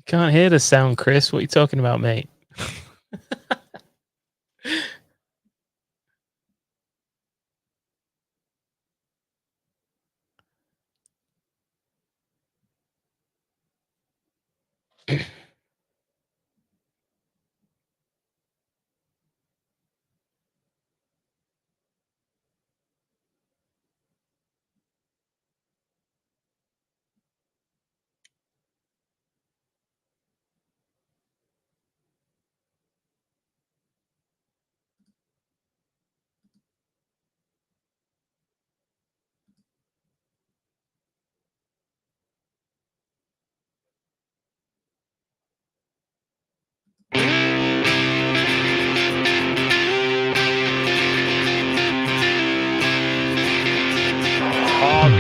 Can't hear the sound, Chris. What are you talking about, mate?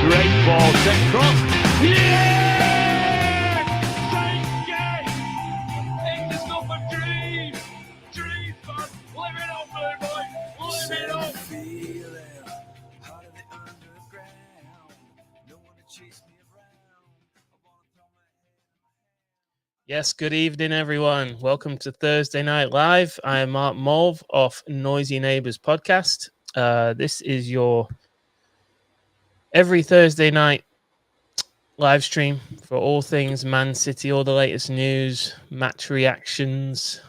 Great ball sent cross. Yeah! St. Gay! English got for dreams. Dreams, man. Live it up, Blue Boy. Live it up. Yes, good evening, everyone. Welcome to Thursday Night Live. I am Mark Mulv of Noisy Neighbors podcast. This is your every Thursday night live stream for all things Man City, all the latest news, match reactions,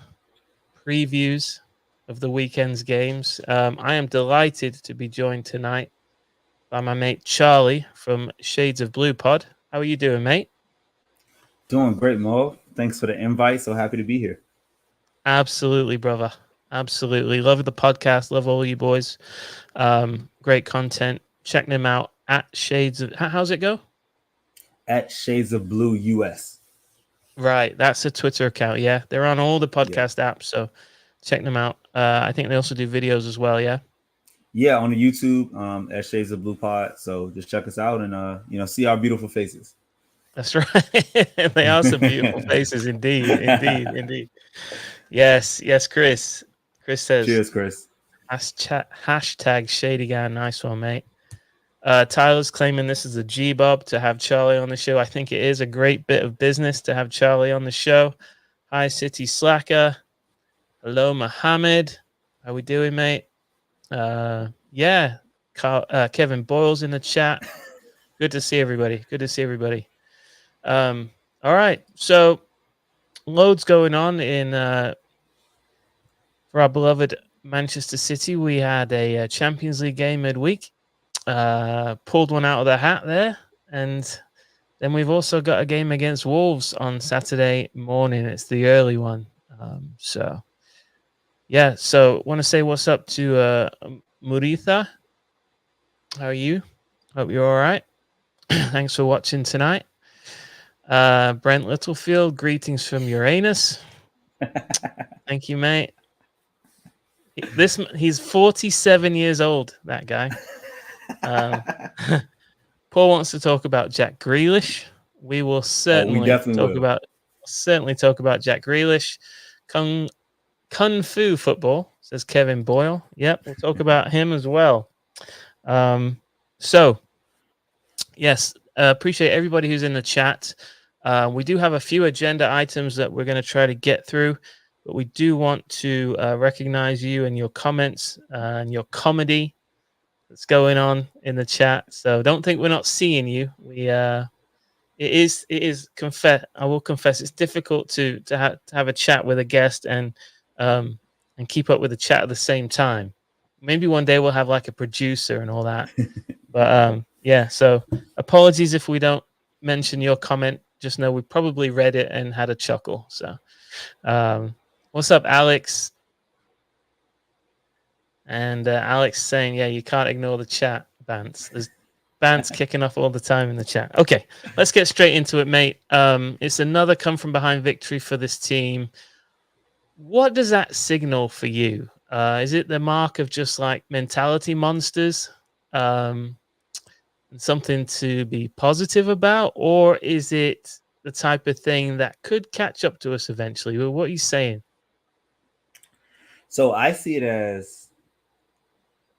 previews of the weekend's games. I am delighted to be joined tonight by my mate Charlie from Shades of Blue Pod. How are you doing, mate? Doing great, Mo. Thanks for the invite. So happy to be here. Absolutely, brother. Absolutely. Love the podcast. Love all you boys. Great content. Check them out at Shades of... How's it go? At Shades of Blue US. Right. That's a Twitter account. Yeah. They're on all the podcast apps. So check them out. I think they also do videos as well. Yeah. Yeah. On the YouTube at Shades of Blue Pod. So just check us out and, see our beautiful faces. That's right. They are some beautiful faces. Indeed. Indeed. Yes. Chris. Chris says, cheers, Chris. Hashtag Shady Guy. Nice one, mate. Tyler's claiming this is a G-Bob to have Charlie on the show. I think it is a great bit of business to have Charlie on the show. Hi, City Slacker. Hello, Mohammed. How we doing, mate? Yeah. Kevin Boyle's in the chat. Good to see everybody. All right. So loads going on in for our beloved Manchester City. We had a Champions League game midweek. Pulled one out of the hat there, and then we've also got a game against Wolves on Saturday morning. It's the early one. So want to say what's up to Muritha. How are you? Hope you're all right. Thanks for watching tonight. Brent Littlefield, greetings from Uranus. Thank you, mate. He's 47 years old, that guy. Paul wants to talk about Jack Grealish. We will certainly talk about Jack Grealish. Kung Fu football, says Kevin Boyle. Yep, we'll talk about him as well. Appreciate everybody who's in the chat. We do have a few agenda items that we're going to try to get through, but we do want to recognize you and your comments and your comedy that's going on in the chat. So don't think we're not seeing you. I will confess it's difficult to have a chat with a guest and keep up with the chat at the same time. Maybe one day we'll have like a producer and all that. But so apologies if we don't mention your comment. Just know we probably read it and had a chuckle. So what's up, Alex? And Alex saying, yeah, you can't ignore the chat, Bants. There's Bants kicking off all the time in the chat. Okay, let's get straight into it, mate. It's another come from behind victory for this team. What does that signal for you? Is it the mark of just like mentality monsters? Something to be positive about? Or is it the type of thing that could catch up to us eventually? What are you saying? So I see it as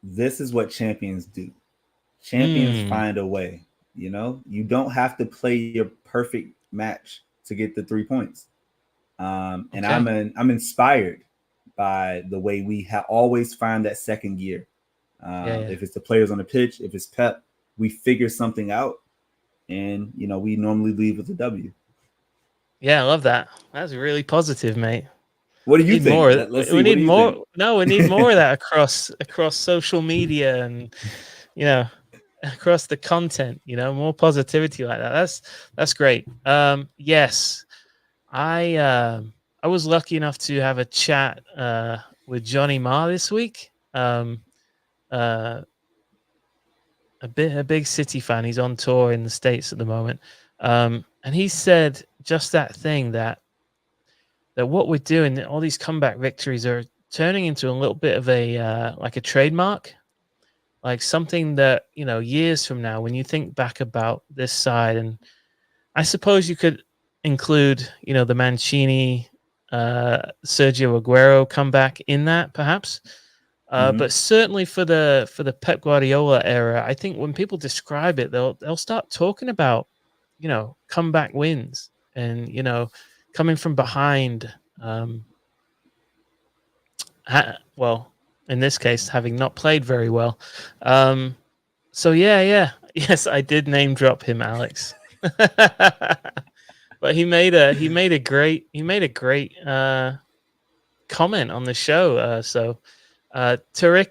this is what champions do. Champions find a way. You know, you don't have to play your perfect match to get the 3 points. And Okay. I'm inspired by the way we always find that second gear. Yeah. If it's the players on the pitch, if it's Pep, we figure something out, and you know we normally leave with a W. Yeah, I love that. That's really positive, mate. What do you Need think? more. Let's see. We What need do you think? more. No, we need more of that across social media and you know across the content. You know, more positivity like that. That's great. Yes, I was lucky enough to have a chat with Johnny Marr this week. Uh, a big City fan. He's on tour in the States at the moment. And he said just that thing that what we're doing, all these comeback victories are turning into a little bit of a like a trademark, like something that years from now, when you think back about this side, and I suppose you could include the Mancini, Sergio Aguero comeback in that, perhaps. But certainly for the Pep Guardiola era, I think when people describe it, they'll start talking about comeback wins and coming from behind. Well, in this case, having not played very well. So yeah, yes, I did name drop him, Alex. But he made a great comment on the show. So Tarek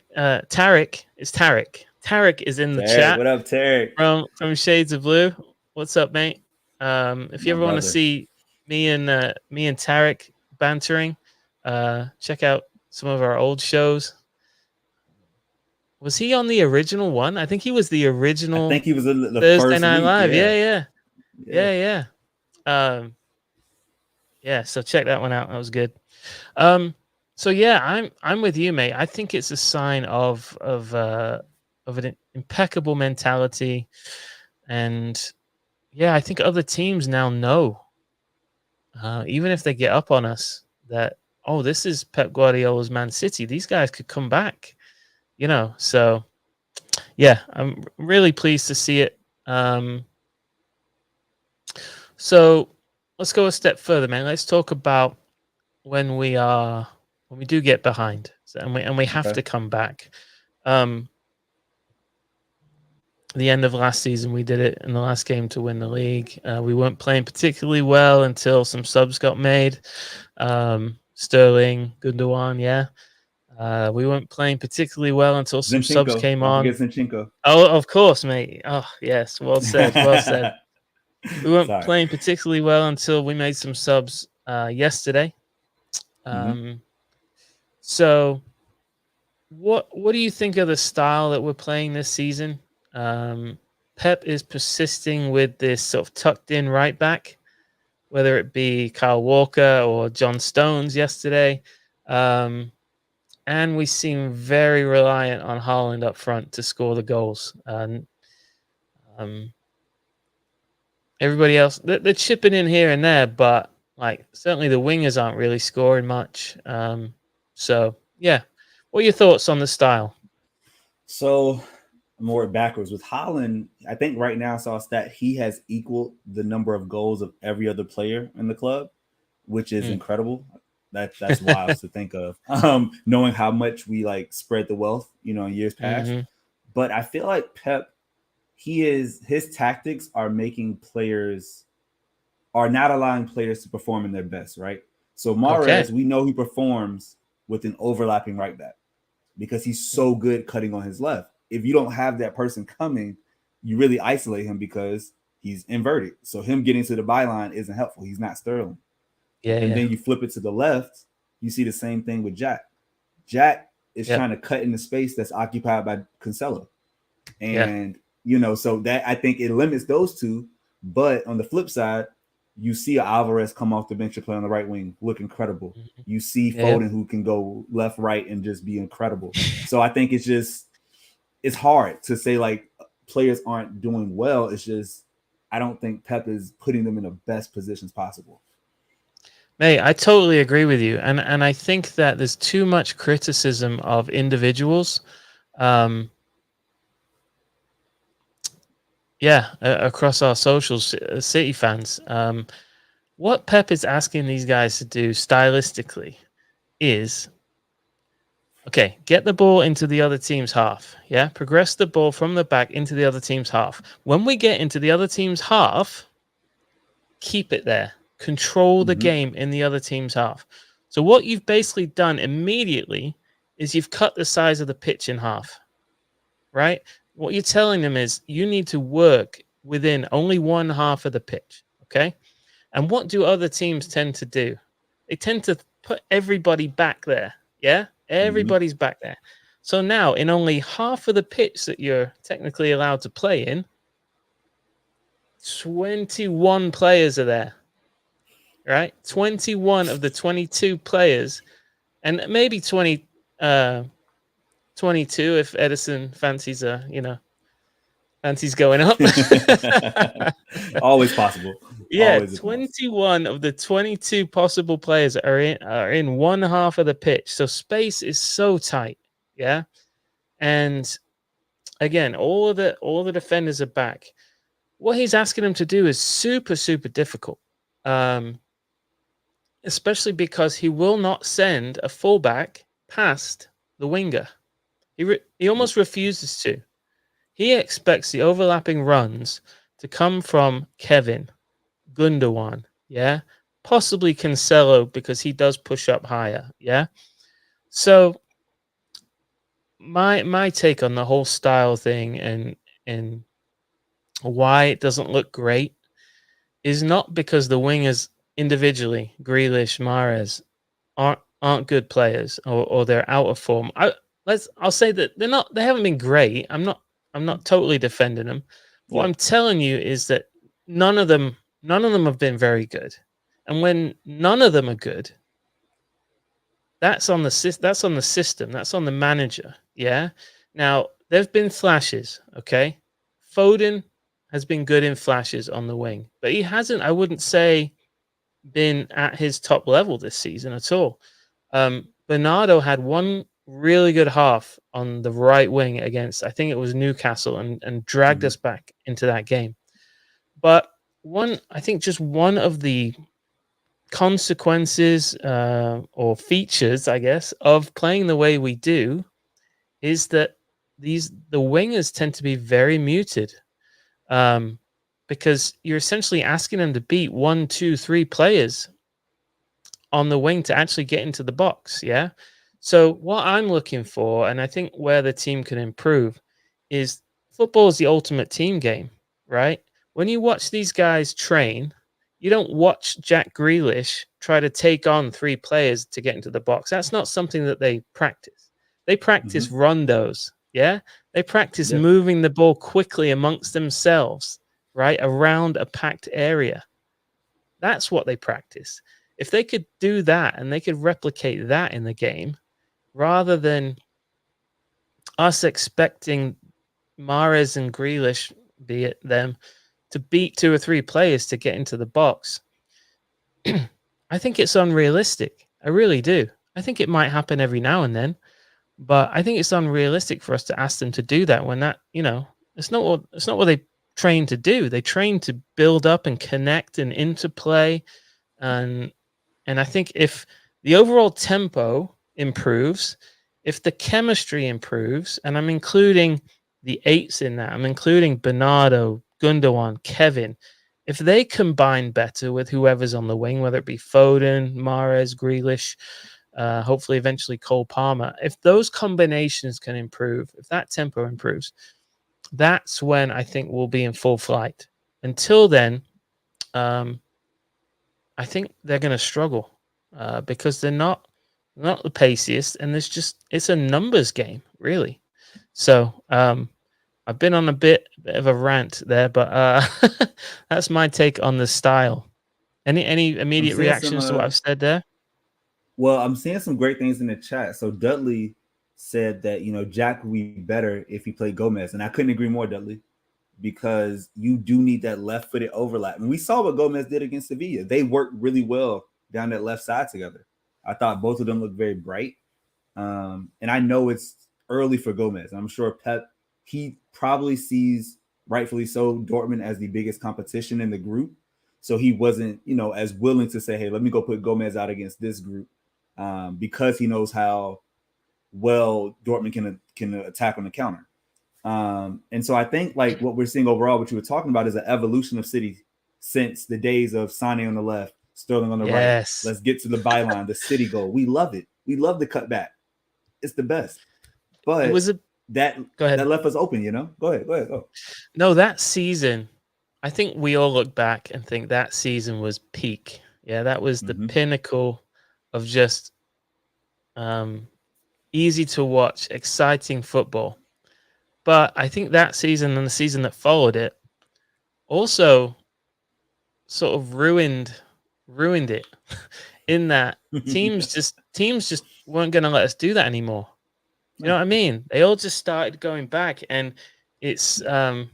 is Tarek. Tarek is in the Tarek, chat what up, Tarek? from Shades of Blue. What's up, mate? If you My ever want to brother. see me and Tarek bantering, check out some of our old shows. Was he on the original one? I think he was the I original think he was in the Thursday first Night week. Live. Yeah. Yeah. Yeah. So check that one out. That was good. So yeah, I'm with you, mate. I think it's a sign of an impeccable mentality, and yeah, I think other teams now know, even if they get up on us, that this is Pep Guardiola's Man City. These guys could come back, So yeah, I'm really pleased to see it. So let's go a step further, man. Let's talk about when we do get behind, and we have Okay. to come back. The end of last season, we did it in the last game to win the league. We weren't playing particularly well until some subs got made. Sterling, Gundogan, yeah. We weren't playing particularly well until some subs Zinchenko. came Don't on. forget Zinchenko. Oh, of course, mate. Oh, yes. Well said. Well said. We weren't Sorry. playing particularly well until we made some subs yesterday. So what do you think of the style that we're playing this season? Pep is persisting with this sort of tucked in right back, whether it be Kyle Walker or John Stones yesterday. And we seem very reliant on Haaland up front to score the goals. Everybody else, they're chipping in here and there, but like certainly the wingers aren't really scoring much. So yeah, what are your thoughts on the style? So more backwards with Haaland. I think right now I saw a stat he has equaled the number of goals of every other player in the club, which is incredible. That's wild to think of. Knowing how much we like spread the wealth, in years past. But I feel like Pep, his tactics are not allowing players to perform in their best, right? So Mahrez, we know he performs with an overlapping right back because he's so good cutting on his left. If you don't have that person coming, you really isolate him because he's inverted. So him getting to the byline isn't helpful. He's not Sterling. And then you flip it to the left, you see the same thing with Jack. Jack is trying to cut in the space that's occupied by Cancelo. And, so that I think it limits those two. But on the flip side, you see Alvarez come off the bench and play on the right wing, look incredible. You see Foden who can go left, right, and just be incredible. So I think it's hard to say like players aren't doing well. It's just I don't think Pep is putting them in the best positions possible. Mate, I totally agree with you, and I think that there's too much criticism of individuals. Yeah, across our socials, City fans. What Pep is asking these guys to do stylistically is, okay, get the ball into the other team's half. Yeah, progress the ball from the back into the other team's half. When we get into the other team's half, keep it there. Control the game in the other team's half. So what you've basically done immediately is you've cut the size of the pitch in half, right? What you're telling them is you need to work within only one half of the pitch, okay? And what do other teams tend to do? They tend to put everybody back there, yeah? Everybody's back there. So now, in only half of the pitch that you're technically allowed to play in, 21 players are there, right? 21 of the 22 players, and maybe 22 if Edison fancies fancies going up. Always possible. Yeah, Always 21 of the 22 possible players are in one half of the pitch. So space is so tight. Yeah. And again, all the defenders are back. What he's asking them to do is super, super difficult. Especially because he will not send a fullback past the winger. He almost refuses to. He expects the overlapping runs to come from Kevin, Gundogan, yeah, possibly Cancelo because he does push up higher, yeah. So my take on the whole style thing and why it doesn't look great is not because the wingers individually, Grealish, Mahrez, aren't good players or they're out of form. I'll say that they haven't been great. I'm not totally defending them. What I'm telling you is that none of them have been very good. And when none of them are good, that's on the system. That's on the manager. Yeah. Now there've been flashes. Okay, Foden has been good in flashes on the wing, but he hasn't. I wouldn't say been at his top level this season at all. Bernardo had one really good half on the right wing against, I think it was Newcastle, and dragged us back into that game. But I think just one of the consequences or features, I guess, of playing the way we do is that the wingers tend to be very muted. Because you're essentially asking them to beat 1, 2, 3 players on the wing to actually get into the box. Yeah. So what I'm looking for, and I think where the team can improve, is football is the ultimate team game, right? When you watch these guys train, you don't watch Jack Grealish try to take on 3 players to get into the box. That's not something that they practice. They practice rondos. Yeah. They practice moving the ball quickly amongst themselves, right? Around a packed area. That's what they practice. If they could do that and they could replicate that in the game, rather than us expecting Mahrez and Grealish, be it them, to beat 2 or 3 players to get into the box, I think it's unrealistic. I really do. I think it might happen every now and then, but I think it's unrealistic for us to ask them to do that when that, it's not what they train to do. They train to build up and connect and interplay, and I think if the overall tempo improves, if the chemistry improves, and I'm including the 8s in that, I'm including Bernardo, Gundogan, Kevin, if they combine better with whoever's on the wing, whether it be Foden, Mahrez, Grealish, hopefully eventually Cole Palmer, if those combinations can improve, if that tempo improves, that's when I think we'll be in full flight. Until then, I think they're going to struggle because they're not the paciest, and it's a numbers game, really. So I've been on a bit of a rant there, but that's my take on the style. Any immediate reactions to what I've said there? Well, I'm seeing some great things in the chat. So Dudley said that Jack would be better if he played Gomez, and I couldn't agree more, Dudley, because you do need that left-footed overlap. And we saw what Gomez did against Sevilla. They worked really well down that left side together. I thought both of them looked very bright. And I know it's early for Gomez. I'm sure Pep, he probably sees rightfully so, Dortmund as the biggest competition in the group. So he wasn't, as willing to say, hey, let me go put Gomez out against this group, because he knows how well Dortmund can attack on the counter. And so I think like what we're seeing overall, what you were talking about, is an evolution of City since the days of Sané on the left, Sterling on the right. Let's get to the byline, the City goal. We love it. We love the cutback. It's the best. But that left us open, Go ahead. Go. No, that season, I think we all look back and think that season was peak. Yeah, that was the pinnacle of just easy to watch, exciting football. But I think that season and the season that followed it also sort of ruined it in that teams just weren't going to let us do that anymore. You know what I mean? They all just started going back, and it's it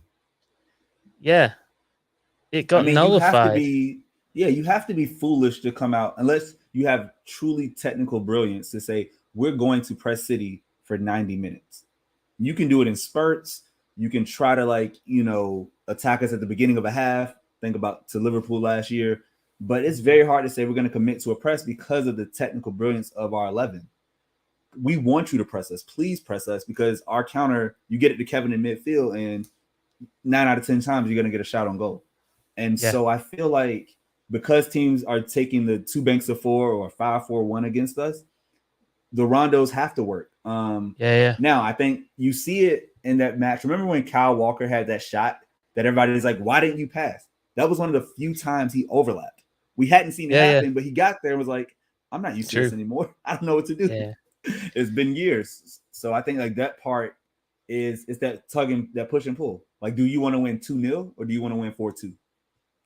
got nullified. You have to be foolish to come out, unless you have truly technical brilliance, to say we're going to press City for 90 minutes. You can do it in spurts. You can try to attack us at the beginning of a half. Think about to Liverpool last year. But it's very hard to say we're going to commit to a press because of the technical brilliance of our 11. We want you to press us. Please press us, because our counter, you get it to Kevin in midfield, and 9 out of 10 times you're going to get a shot on goal. And so I feel like because teams are taking the 2 banks of 4 or 5-4-1 against us, the rondos have to work. Now, I think you see it in that match. Remember when Kyle Walker had that shot that everybody's like, why didn't you pass? That was one of the few times he overlapped. We hadn't seen it happen, but he got there and was like, I'm not used to this anymore. I don't know what to do. Yeah. It's been years. So I think like that part is that tugging, that push and pull. Like, do you want to win 2-0 or do you want to win 4-2?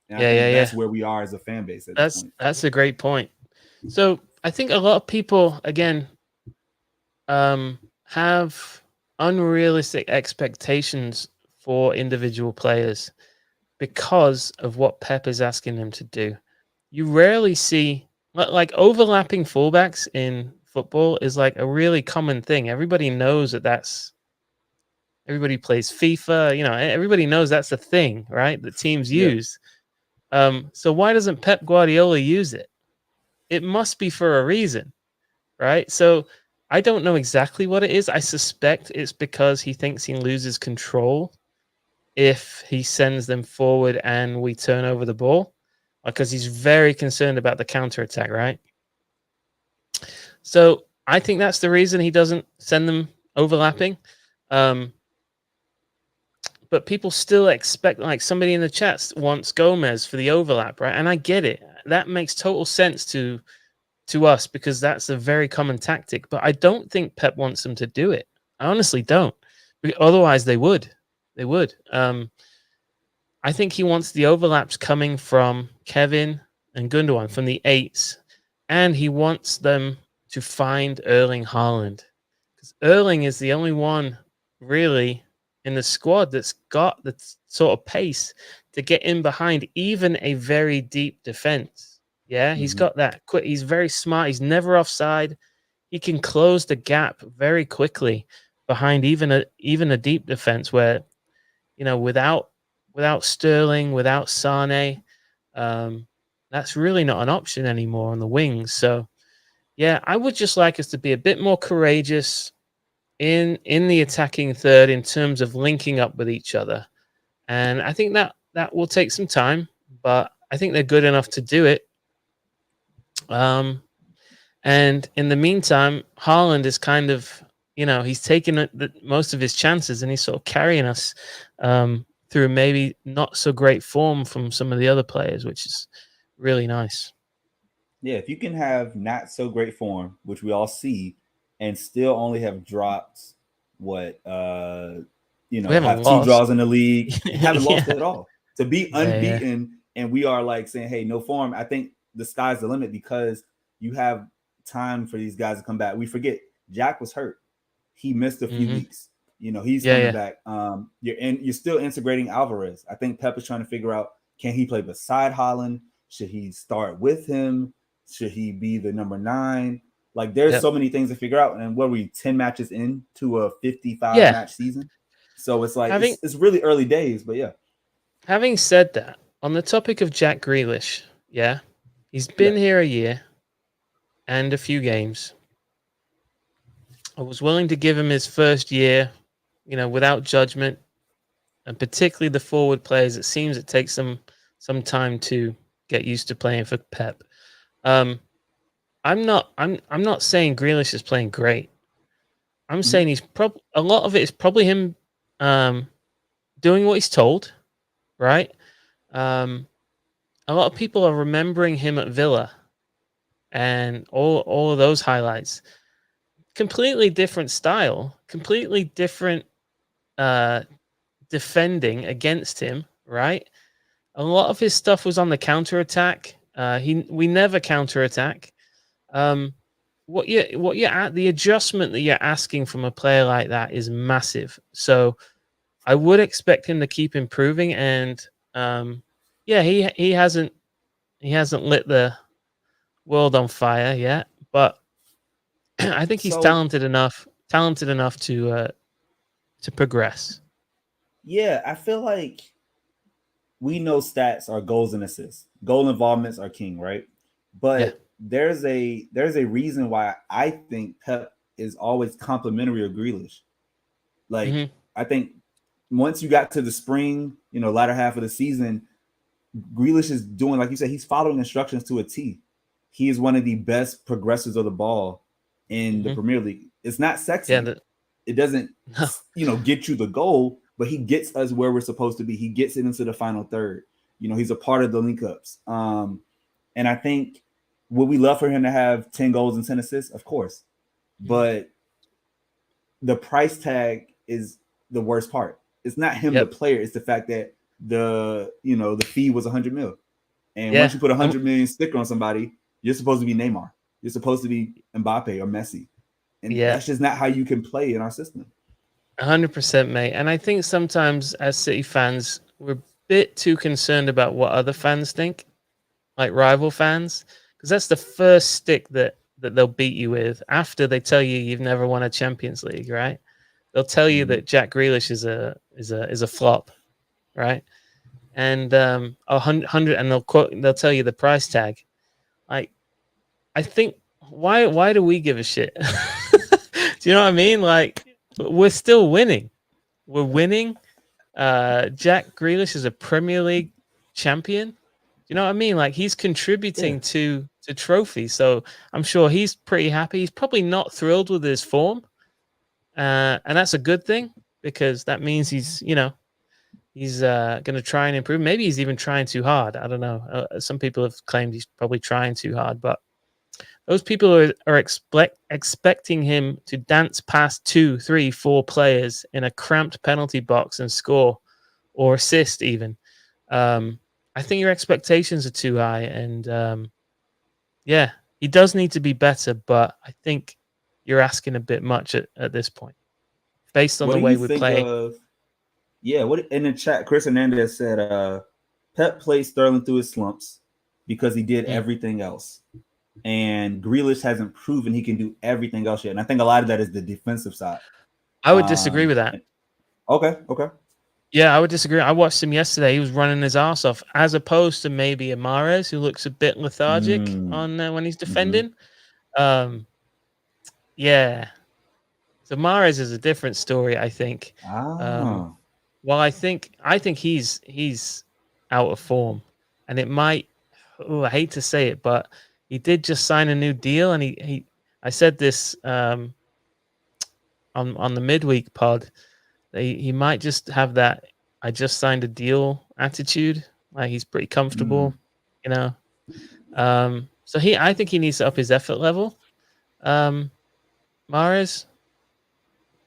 That's where we are as a fan base at this point. That's a great point. So I think a lot of people, again, have unrealistic expectations for individual players because of what Pep is asking them to do. You rarely see, like, overlapping fullbacks in football is like a really common thing. Everybody knows everybody plays FIFA, everybody knows that's a thing, right? That teams use. So why doesn't Pep Guardiola use it? It must be for a reason, right? So I don't know exactly what it is. I suspect it's because he thinks he loses control if he sends them forward and we turn over the ball, because he's very concerned about the counterattack, right? So I think that's the reason he doesn't send them overlapping. But people still expect, like somebody in the chat wants Gomez for the overlap, right? And I get it. That makes total sense to us because that's a very common tactic. But I don't think Pep wants them to do it. I honestly don't. Otherwise, they would. They would. I think he wants the overlaps coming from Kevin and Gundogan, from the 8s. And he wants them to find Erling Haaland. Because Erling is the only one, really, in the squad that's got the sort of pace to get in behind even a very deep defense. Yeah, he's got that quick. He's very smart. He's never offside. He can close the gap very quickly behind even a deep defense where, without Sterling, without Sané, that's really not an option anymore on the wings. So, yeah, I would just like us to be a bit more courageous in the attacking third in terms of linking up with each other. And I think that will take some time, but I think they're good enough to do it. And in the meantime, Haaland is kind of, he's taking most of his chances and he's sort of carrying us through maybe not so great form from some of the other players, which is really nice. Yeah, if you can have not so great form, which we all see, and still only have dropped have 2 draws in the league, haven't lost it at all. To be unbeaten, and we are like saying, hey, no form, I think the sky's the limit because you have time for these guys to come back. We forget Jack was hurt. He missed a few weeks. He's coming back. You're still integrating Alvarez. I think Pep is trying to figure out, can he play beside Haaland? Should he start with him? Should he be the number 9? Like, there's so many things to figure out. And what are we, 10 matches into a 55 match season? So it's like it's really early days, but yeah. Having said that, on the topic of Jack Grealish, yeah, he's been here a year and a few games. I was willing to give him his first year, without judgment, and particularly the forward players. It seems it takes them some time to get used to playing for Pep. I'm not saying Grealish is playing great. I'm saying he's a lot of it is probably him doing what he's told, right? A lot of people are remembering him at Villa and all of those highlights. Completely different style, completely different defending against him, right? A lot of his stuff was on the counter-attack. We never counter-attack. The adjustment that you're asking from a player like that is massive. So I would expect him to keep improving, and he hasn't lit the world on fire yet, but I think he's talented enough to progress. Yeah, I feel like we know stats are goals and assists. Goal involvements are king, right? But there's a reason why I think Pep is always complimentary of Grealish. Like I think once you got to the spring, latter half of the season, Grealish is doing, like you said, he's following instructions to a T. He is one of the best progressors of the ball in the Premier League. It's not sexy. It doesn't, get you the goal, but he gets us where we're supposed to be. He gets it into the final third. He's a part of the link ups. And I think, would we love for him to have 10 goals and 10 assists? Of course. But the price tag is the worst part. It's not him, the player. It's the fact that the fee was 100 mil. And once you put 100 million sticker on somebody, you're supposed to be Neymar. You're supposed to be Mbappe or Messi. And that's just not how you can play in our system. 100%, mate. And I think sometimes as City fans, we're a bit too concerned about what other fans think, like rival fans, because that's the first stick that they'll beat you with after they tell you you've never won a Champions League, right? They'll tell you that Jack Grealish is a flop, right? And 100, and they'll tell you the price tag. Like, I think why do we give a shit? Do you know what I mean? Like, we're still winning. We're winning. Jack Grealish is a Premier League champion. Do you know what I mean? Like, he's contributing to trophies. So I'm sure he's pretty happy. He's probably not thrilled with his form. And that's a good thing, because that means he's going to try and improve. Maybe he's even trying too hard. I don't know. Some people have claimed he's probably trying too hard, but those people are expecting him to dance past 2, 3, 4 players in a cramped penalty box and score or assist even. I think your expectations are too high. And he does need to be better, but I think you're asking a bit much at this point based on the way we play. What in the chat, Chris Hernandez said, Pep played Sterling through his slumps because he did everything else. And Grealish hasn't proven he can do everything else yet. And I think a lot of that is the defensive side. I would disagree with that. Okay. Yeah, I would disagree. I watched him yesterday. He was running his ass off, as opposed to maybe a Mahrez, who looks a bit lethargic on when he's defending. So Mahrez is a different story, I think. Well, I think he's out of form, and it might. I hate to say it, but he did just sign a new deal, and I said this on the midweek pod. He might just have that I just signed a deal attitude. Like, he's pretty comfortable, So I think he needs to up his effort level, Mahrez.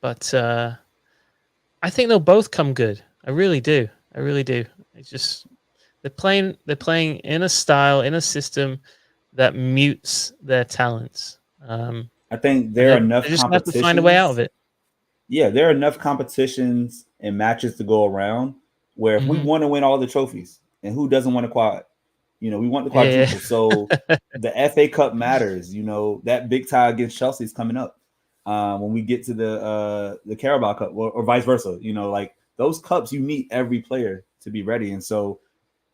But I think they'll both come good. I really do. It's just they're playing in a style, in a system that mutes their talents. I think there are enough. They just have to find a way out of it. Yeah, there are enough competitions and matches to go around where if we want to win all the trophies, and who doesn't want a quad? We want the quadruple. So the FA Cup matters. That big tie against Chelsea is coming up. when we get to the Carabao Cup or vice versa. You know, like those cups, you need every player to be ready, and so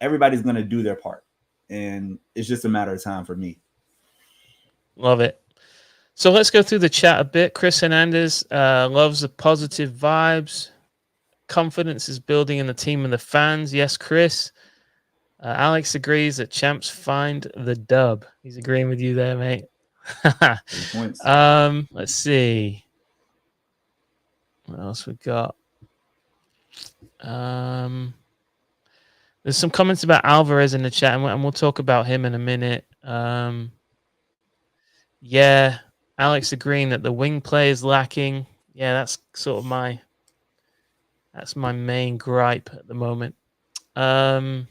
everybody's going to do their part, and it's just a matter of time for me. Love it. So let's go through the chat a bit. Chris Hernandez loves the positive vibes. Confidence is building in the team and the fans. Yes, Chris. Alex agrees that champs find the dub. He's agreeing with you there, mate. Let's see. What else we got? There's some comments about Alvarez in the chat, and we'll talk about him in a minute. Yeah, Alex agreeing that the wing play is lacking. Yeah, that's sort of my main gripe at the moment. Let's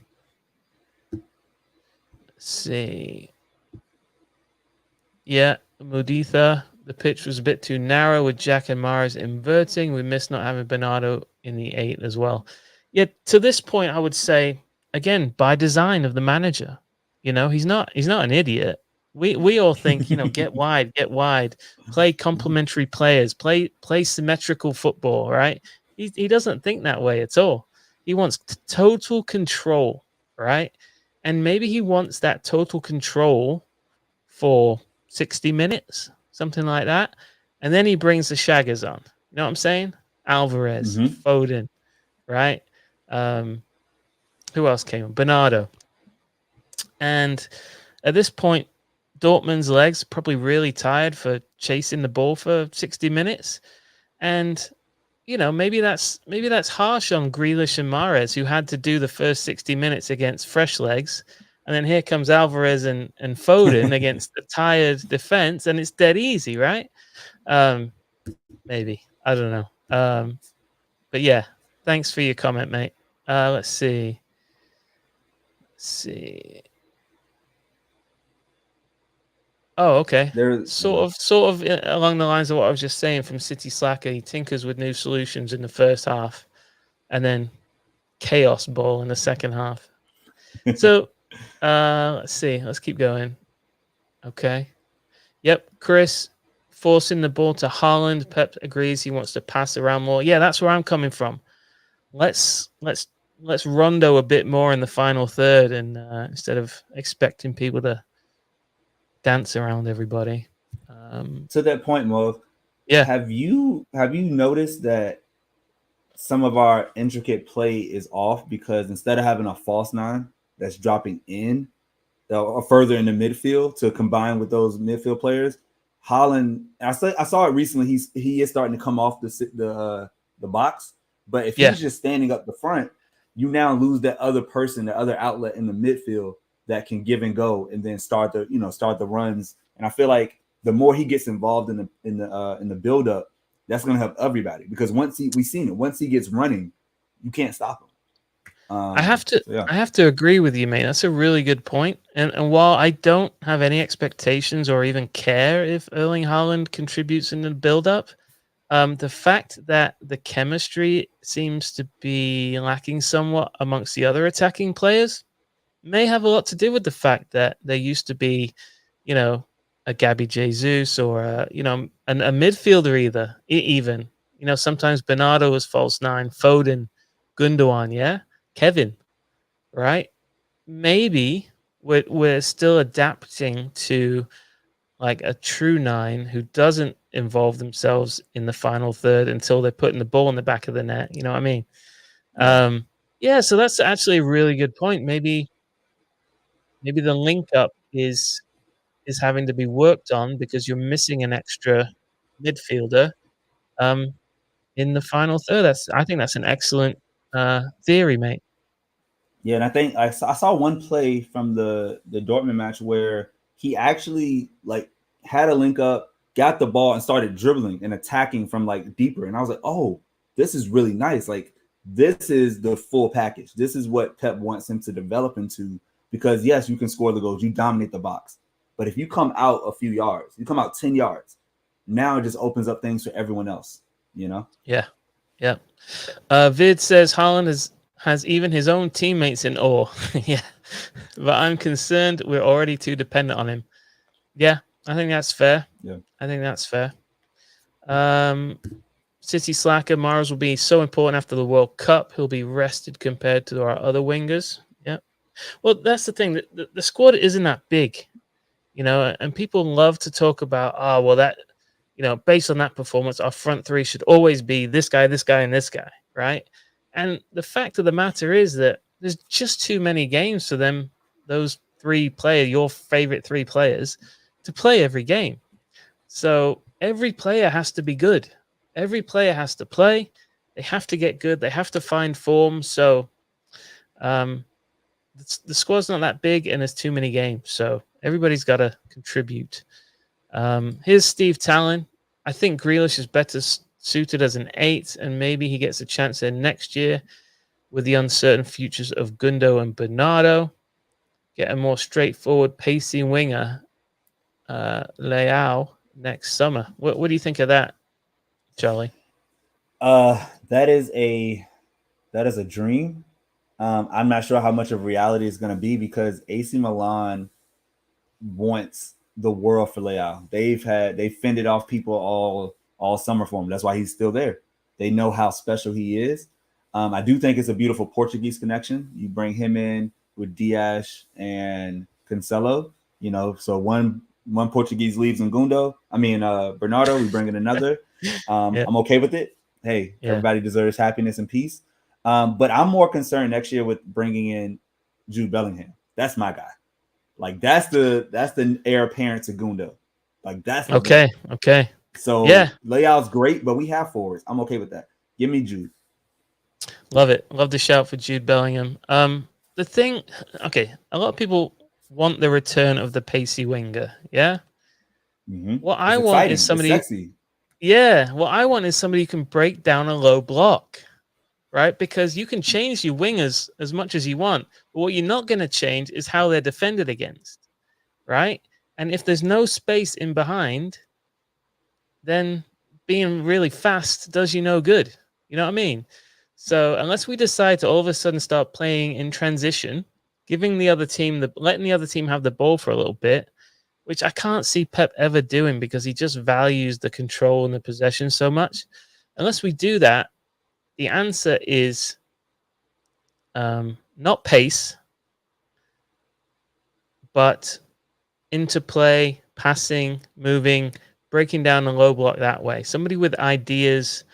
see. Yeah, Muditha. The pitch was a bit too narrow with Jack and Mahrez inverting. We missed not having Bernardo in the 8 as well. Yet to this point, I would say, again, by design of the manager. You know, he's not an idiot. We all think, you know, get wide, play complementary players, play symmetrical football, right? He doesn't think that way at all. He wants total control, right? And maybe he wants that total control for 60 minutes, something like that. And then he brings the shaggers on. You know what I'm saying? Alvarez, Foden, right? Who else came on? Bernardo. And at this point, Dortmund's legs probably really tired for chasing the ball for 60 minutes. And, you know, maybe that's harsh on Grealish and Mahrez, who had to do the first 60 minutes against fresh legs. And then here comes Alvarez and Foden against the tired defense, and it's dead easy, right? Maybe. I don't know. But yeah, thanks for your comment, mate. Let's see. Oh, okay. There's sort of along the lines of what I was just saying from City Slacker. He tinkers with new solutions in the first half, and then chaos ball in the second half. So let's see. Let's keep going. Okay. Yep. Chris forcing the ball to Haaland. Pep agrees he wants to pass around more. Yeah, that's where I'm coming from. Let's rondo a bit more in the final third, and instead of expecting people to dance around everybody. To that point, Mo. Yeah. Have you noticed that some of our intricate play is off because instead of having a false nine that's dropping in or further in the midfield to combine with those midfield players, Haaland. I saw it recently. He is starting to come off the box, but if he's just standing up the front, you now lose that other person, the other outlet in the midfield that can give and go and then start the runs. And I feel like the more he gets involved in the build up, that's going to help everybody, because once he gets running, you can't stop him. I have to agree with you, mate. That's a really good point. And while I don't have any expectations or even care if Erling Haaland contributes in the build up, the fact that the chemistry seems to be lacking somewhat amongst the other attacking players may have a lot to do with the fact that there used to be, you know, a Gabby Jesus or a midfielder even. You know, sometimes Bernardo was false nine, Foden, Gundogan, Kevin, right? Maybe we're still adapting to like a true nine who doesn't involve themselves in the final third until they're putting the ball in the back of the net. You know what I mean? So that's actually a really good point. Maybe the link up is having to be worked on because you're missing an extra midfielder in the final third. I think that's an excellent theory, mate. Yeah, and I think I saw one play from the Dortmund match where he actually like had a link up, got the ball, and started dribbling and attacking from like deeper. And I was like, oh, this is really nice. Like, this is the full package. This is what Pep wants him to develop into, because yes, you can score the goals, you dominate the box. But if you come out a few yards, you come out 10 yards, now it just opens up things for everyone else, you know? Yeah. Vid says Haaland has even his own teammates in awe. Yeah. But I'm concerned we're already too dependent on him. Yeah, I think that's fair. Yeah. I think that's fair. City slacker Mahrez will be so important after the World Cup. He'll be rested compared to our other wingers. Yeah. Well, that's the thing. The squad isn't that big, and people love to talk about, based on that performance, our front three should always be this guy, and this guy, right? And the fact of the matter is that there's just too many games for them, those your favorite three players, to play every game. So every player has to be good. Every player has to play. They have to get good. They have to find form. So the squad's not that big, and there's too many games. So everybody's got to contribute. Here's Steve Talon. I think Grealish is better suited as an 8, and maybe he gets a chance there next year with the uncertain futures of Gundo and Bernardo. Get a more straightforward, pacey winger, Leao, next summer. What do you think of that, Charlie? That is a dream. I'm not sure how much of reality is going to be because AC Milan wants the world for Leao. They fended off people all summer for him. That's why he's still there. They know how special he is. I do think it's a beautiful Portuguese connection. You bring him in with Dias and Cancelo, so one Portuguese leaves in Bernardo, we bring in another. I'm okay with it. Hey, everybody deserves happiness and peace. But I'm more concerned next year with bringing in Jude Bellingham. That's my guy. Like that's the heir apparent to Gundo. Like that's okay. Guy. Okay. So Leao's great, but we have forwards. I'm okay with that. Give me Jude. Love it. Love the shout for Jude Bellingham. The thing, a lot of people want the return of the pacey winger. Yeah. Mm-hmm. What I want is somebody. It's sexy. Yeah. What I want is somebody who can break down a low block. Right? Because you can change your wingers as much as you want, but what you're not going to change is how they're defended against, right? And if there's no space in behind, then being really fast does you no good. You know what I mean? So unless we decide to all of a sudden start playing in transition, letting the other team have the ball for a little bit, which I can't see Pep ever doing because he just values the control and the possession so much. Unless we do that, the answer is not pace, but interplay, passing, moving, breaking down the low block that way. Somebody with ideas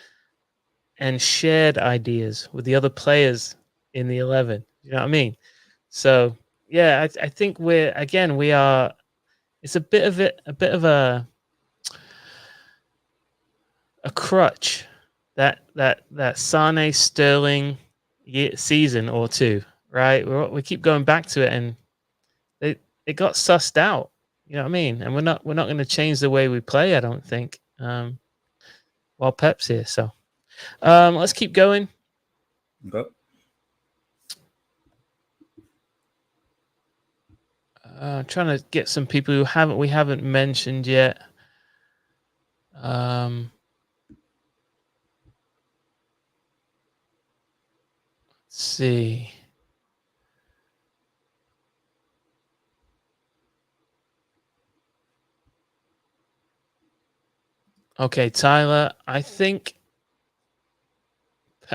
and shared ideas with the other players in the 11. You know what I mean? So yeah, I think we are. It's a bit of a crutch. That Sane Sterling season or two, right? We keep going back to it, and it got sussed out. You know what I mean? And we're not going to change the way we play. I don't think. While Pep's here, so let's keep going. Okay. Trying to get some people who we haven't mentioned yet. See. Okay, Tyler, I think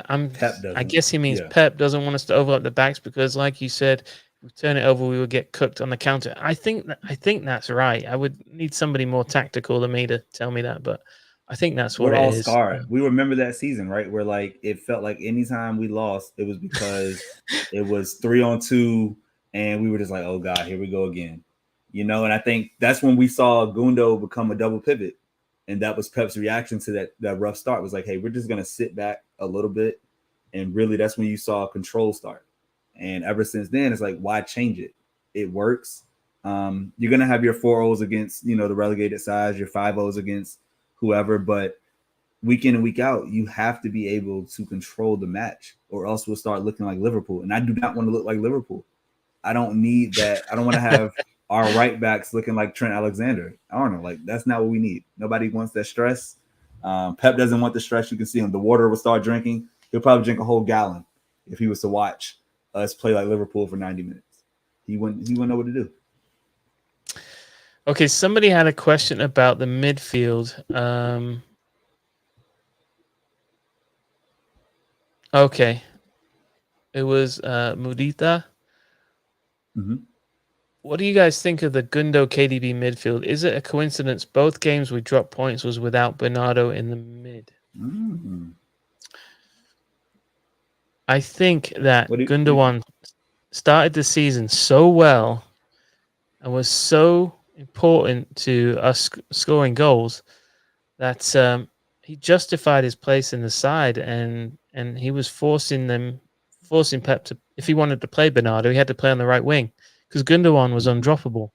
I guess he means Pep doesn't want us to overlap the backs because, like you said, if we turn it over, we would get cooked on the counter. I think that's right. I would need somebody more tactical than me to tell me that, but I think that's what it is. Scarred. We remember that season, right? Where it felt like anytime we lost, it was because it was 3-on-2, and we were just like, "Oh God, here we go again," And I think that's when we saw Gundo become a double pivot, and that was Pep's reaction to that rough start. Was like, "Hey, we're just gonna sit back a little bit," and really, that's when you saw control start. And ever since then, it's like, why change it? It works. You're gonna have your 4-0s against the relegated sides, your 5-0s against whoever, but week in and week out, you have to be able to control the match, or else we'll start looking like Liverpool. And I do not want to look like Liverpool. I don't need that. I don't want to have our right backs looking like Trent Alexander-Arnold. Like, that's not what we need. Nobody wants that stress. Pep doesn't want the stress. You can see him. The water will start drinking. He'll probably drink a whole gallon if he was to watch us play like Liverpool for 90 minutes. He wouldn't know what to do. Okay, somebody had a question about the midfield. Okay. It was Mudita. Mm-hmm. What do you guys think of the Gundo KDB midfield? Is it a coincidence both games we dropped points was without Bernardo in the mid? Mm-hmm. I think that What do you, Gundogan started the season so well and was so important to us scoring goals that he justified his place in the side, and he was forcing Pep to, if he wanted to play Bernardo, he had to play on the right wing because Gundogan was undroppable.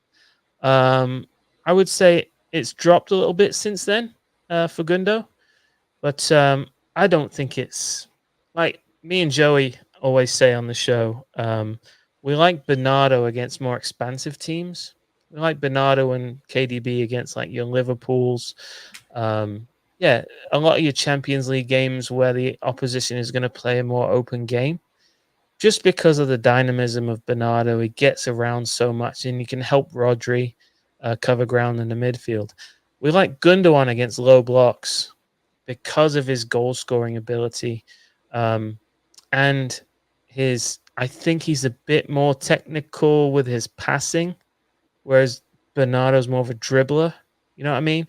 I would say it's dropped a little bit since then for Gundo, but I don't think it's like me and Joey always say on the show. We like Bernardo against more expansive teams. We like Bernardo and KDB against like your Liverpools. Yeah, a lot of your Champions League games where the opposition is going to play a more open game. Just because of the dynamism of Bernardo, he gets around so much and he can help Rodri cover ground in the midfield. We like Gundogan against low blocks because of his goal scoring ability, and I think he's a bit more technical with his passing, whereas Bernardo's more of a dribbler. You know what I mean?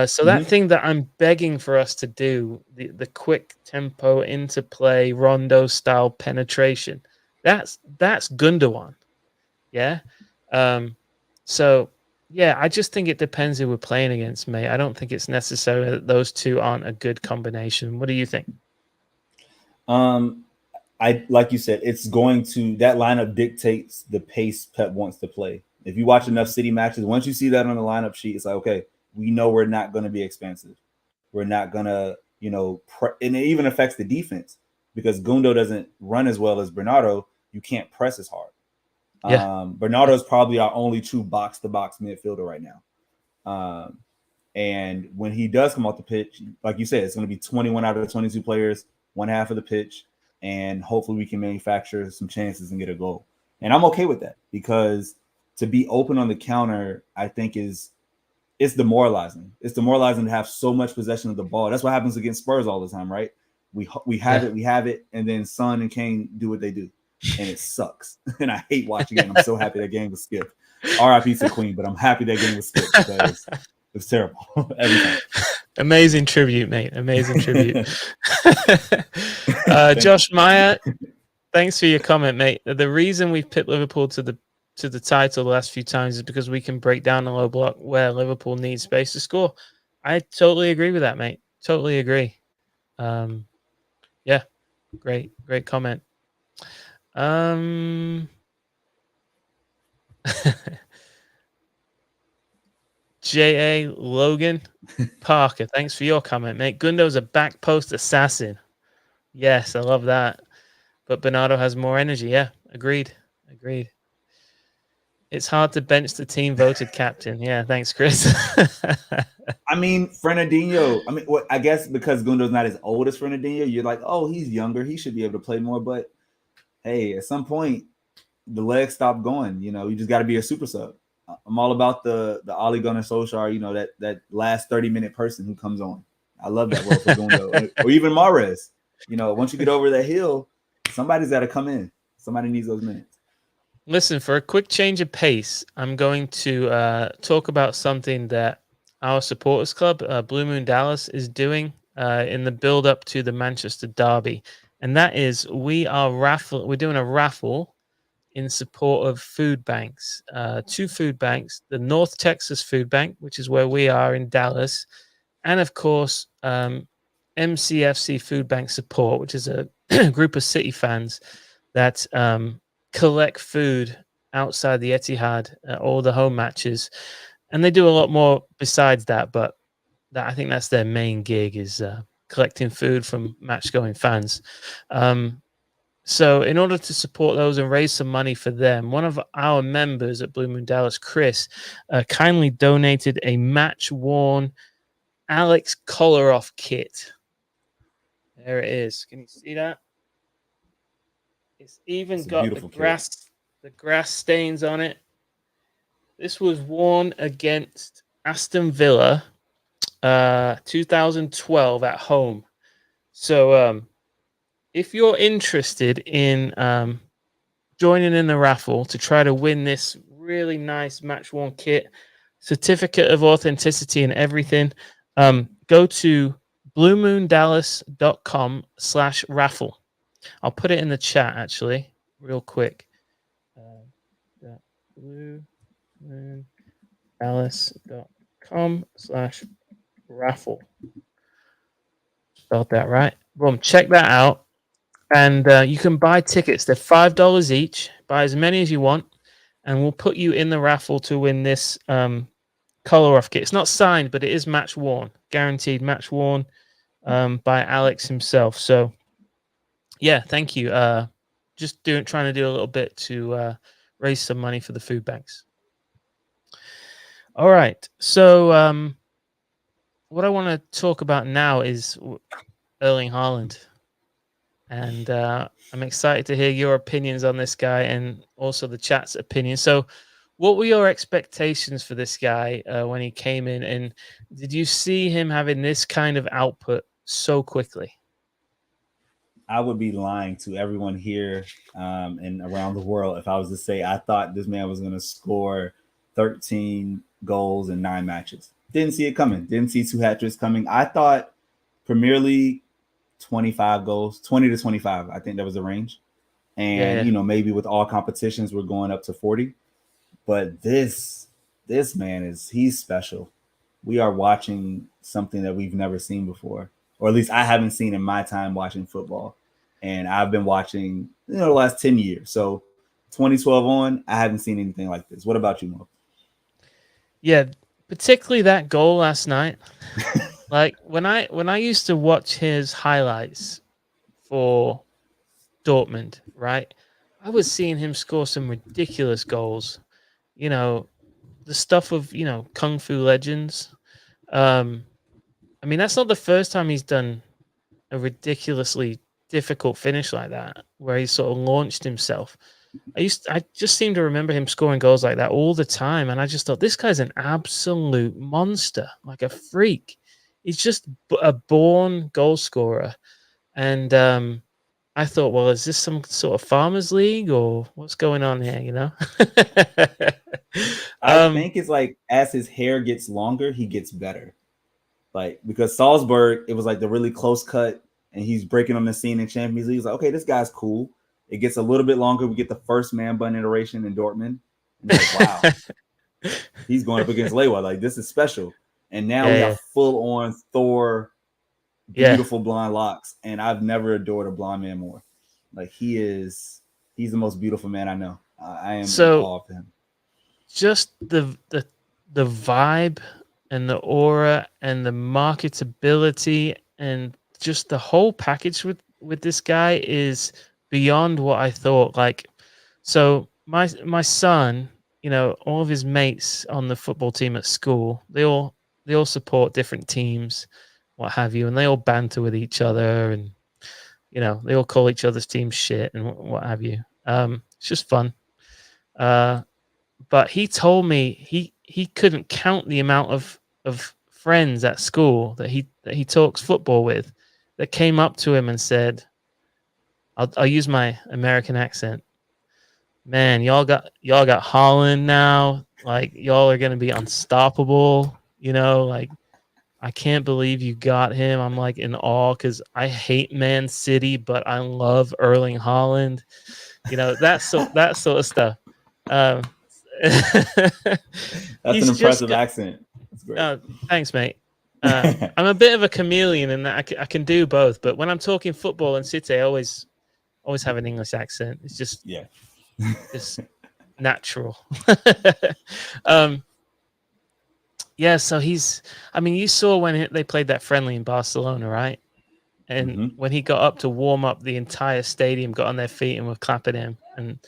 So that thing that I'm begging for us to do, the quick tempo into play, Rondo style penetration, that's Gundogan. Yeah. So yeah, I just think it depends who we're playing against, mate. I don't think it's necessary that those two aren't a good combination. What do you think? I like you said, it's going to that lineup dictates the pace Pep wants to play. If you watch enough City matches, once you see that on the lineup sheet, it's like, okay, we know we're not going to be expansive. We're not going to, and it even affects the defense because Gundo doesn't run as well as Bernardo. You can't press as hard. Yeah. Bernardo is probably our only true box-to-box midfielder right now. And when he does come off the pitch, like you said, it's going to be 21 out of the 22 players, one half of the pitch, and hopefully we can manufacture some chances and get a goal. And I'm okay with that because to be open on the counter, I think it's demoralizing. It's demoralizing to have so much possession of the ball. That's what happens against Spurs all the time, right? We have it, and then Son and Kane do what they do, and it sucks. And I hate watching it. And I'm so happy that game was skipped. R.I.P. to Queen, but I'm happy that game was skipped because it's terrible every time. Amazing tribute, mate. Amazing tribute. Josh Meyer, thanks for your comment, mate. The reason we've picked Liverpool to the title the last few times is because we can break down the low block where Liverpool needs space to score. I totally agree with that, mate. Totally agree. Yeah, great comment. J.A. Logan Parker, thanks for your comment, mate. Gundo's a back post assassin. Yes, I love that. But Bernardo has more energy. Yeah, agreed. It's hard to bench the team voted captain. Yeah, thanks, Chris. I mean, Fernandinho. I guess because Gundo's not as old as Fernandinho, you're like, oh, he's younger. He should be able to play more. But hey, at some point, the legs stop going. You just got to be a super sub. I'm all about the Ole Gunnar Solskjaer, that last 30-minute person who comes on. I love that role for Gundo. Or even Mahrez. Once you get over that hill, somebody's got to come in. Somebody needs those minutes. Listen, for a quick change of pace, I'm going to talk about something that our supporters club, Blue Moon Dallas, is doing in the build-up to the Manchester Derby. And that is we're doing a raffle in support of food banks, 2 food banks, the North Texas Food Bank, which is where we are in Dallas, and of course, MCFC Food Bank Support, which is a group of City fans that collect food outside the Etihad at all the home matches. And they do a lot more besides that, but I think that's their main gig is collecting food from match-going fans. So in order to support those and raise some money for them, one of our members at Blue Moon Dallas, Chris, kindly donated a match-worn Alex Kolarov kit. There it is. Can you see that? It's even got the grass stains on it. This was worn against Aston Villa 2012 at home. So if you're interested in joining in the raffle to try to win this really nice match worn kit, certificate of authenticity and everything, go to bluemoondallas.com/raffle. I'll put it in the chat actually, real quick. bluemoondallas.com/raffle. Spelled that right. Boom. Check that out. And you can buy tickets. They're $5 each. Buy as many as you want. And we'll put you in the raffle to win this color off kit. It's not signed, but it is match worn. Guaranteed match worn by Alex himself. So, yeah, thank you. Just trying to do a little bit to raise some money for the food banks. All right. So, what I want to talk about now is Erling Haaland. And I'm excited to hear your opinions on this guy and also the chat's opinion. So, what were your expectations for this guy when he came in? And did you see him having this kind of output so quickly? I would be lying to everyone here and around the world if I was to say I thought this man was going to score 13 goals in 9 matches. Didn't see it coming. Didn't see 2 hat-tricks coming. I thought Premier League 25 goals, 20 to 25. I think that was the range. And, maybe with all competitions, we're going up to 40. But this man he's special. We are watching something that we've never seen before, or at least I haven't seen in my time watching football. And I've been watching, the last 10 years. So 2012 on, I haven't seen anything like this. What about you, Mo? Yeah, particularly that goal last night. Like when I used to watch his highlights for Dortmund, right? I was seeing him score some ridiculous goals. The stuff of, Kung Fu Legends. I mean, that's not the first time he's done a ridiculously difficult finish like that, where he sort of launched himself. I just seem to remember him scoring goals like that all the time. And I just thought, this guy's an absolute monster, like a freak. He's just a born goal scorer. And I thought, well, is this some sort of farmers league or what's going on here? I think it's like as his hair gets longer, he gets better. Like, because Salzburg, it was like the really close cut and he's breaking on the scene in Champions League. He's like, okay, this guy's cool. It gets a little bit longer. We get the first man bun iteration in Dortmund. And like, wow, he's going up against Lewa. Like, this is special. And now we have full on Thor, beautiful blonde locks. And I've never adored a blonde man more. Like, he's the most beautiful man I know. I am in awe of him. Just the vibe and the aura and the marketability and just the whole package with this guy is beyond what I thought. Like, so my son, all of his mates on the football team at school, they all support different teams, what have you, and they all banter with each other, and they all call each other's team shit and what have you. It's just fun. But he told me he couldn't count the amount of friends at school that he talks football with that came up to him and said, I'll use my American accent. Man, y'all got Haaland now. Like, y'all are gonna be unstoppable. Like, I can't believe you got him. I'm like in awe because I hate Man City, but I love Erling Haaland. That sort of stuff. That's an impressive accent. That's great. Thanks, mate. I'm a bit of a chameleon in that I can do both. But when I'm talking football and City, I always have an English accent. It's just just natural. So you saw when they played that friendly in Barcelona, right? And when he got up to warm up, the entire stadium got on their feet and were clapping him. And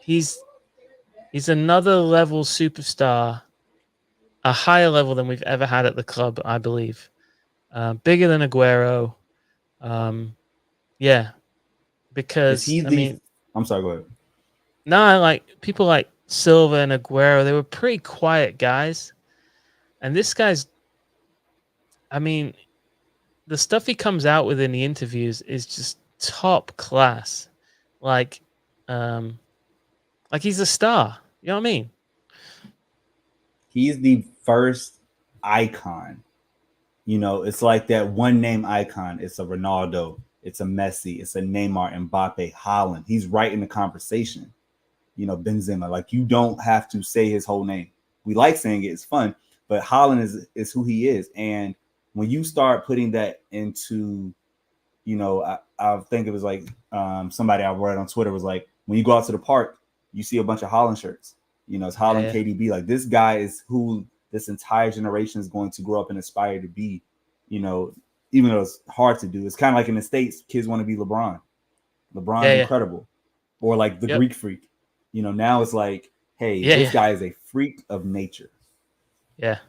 he's another level superstar, a higher level than we've ever had at the club, I believe. Bigger than Aguero. Because I'm sorry, go ahead. No, like people like Silva and Aguero, they were pretty quiet guys. And this guy's, the stuff he comes out with in the interviews is just top class. Like he's a star. You know what I mean? He's the first icon. You know, it's like that one name icon. It's a Ronaldo, it's a Messi, it's a Neymar, Mbappe, Haaland. He's right in the conversation. You know, Benzema. Like, you don't have to say his whole name. We like saying it, it's fun, but Haaland is who he is. And when you start putting that into, you know, I think it was like somebody I read on Twitter was like, when you go out to the park, you see a bunch of Haaland shirts. You know, it's Haaland, KDB. Like, this guy is who this entire generation is going to grow up and aspire to be. You know, even though it's hard to do. It's kind of like in the States, kids want to be LeBron. LeBron's incredible. Or like the Greek freak. You know, now it's like, hey, this guy is a freak of nature. Yeah.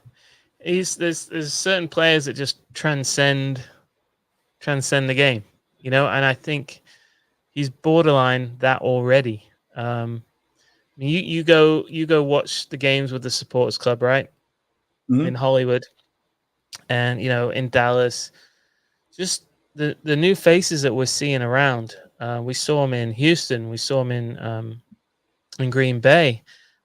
There's certain players that just transcend the game, you know, and I think he's borderline that already. You go watch the games with the supporters club, right? Mm-hmm. In Hollywood, and you know, in Dallas, just the new faces that we're seeing around. We saw him in Houston, we saw him in Green Bay.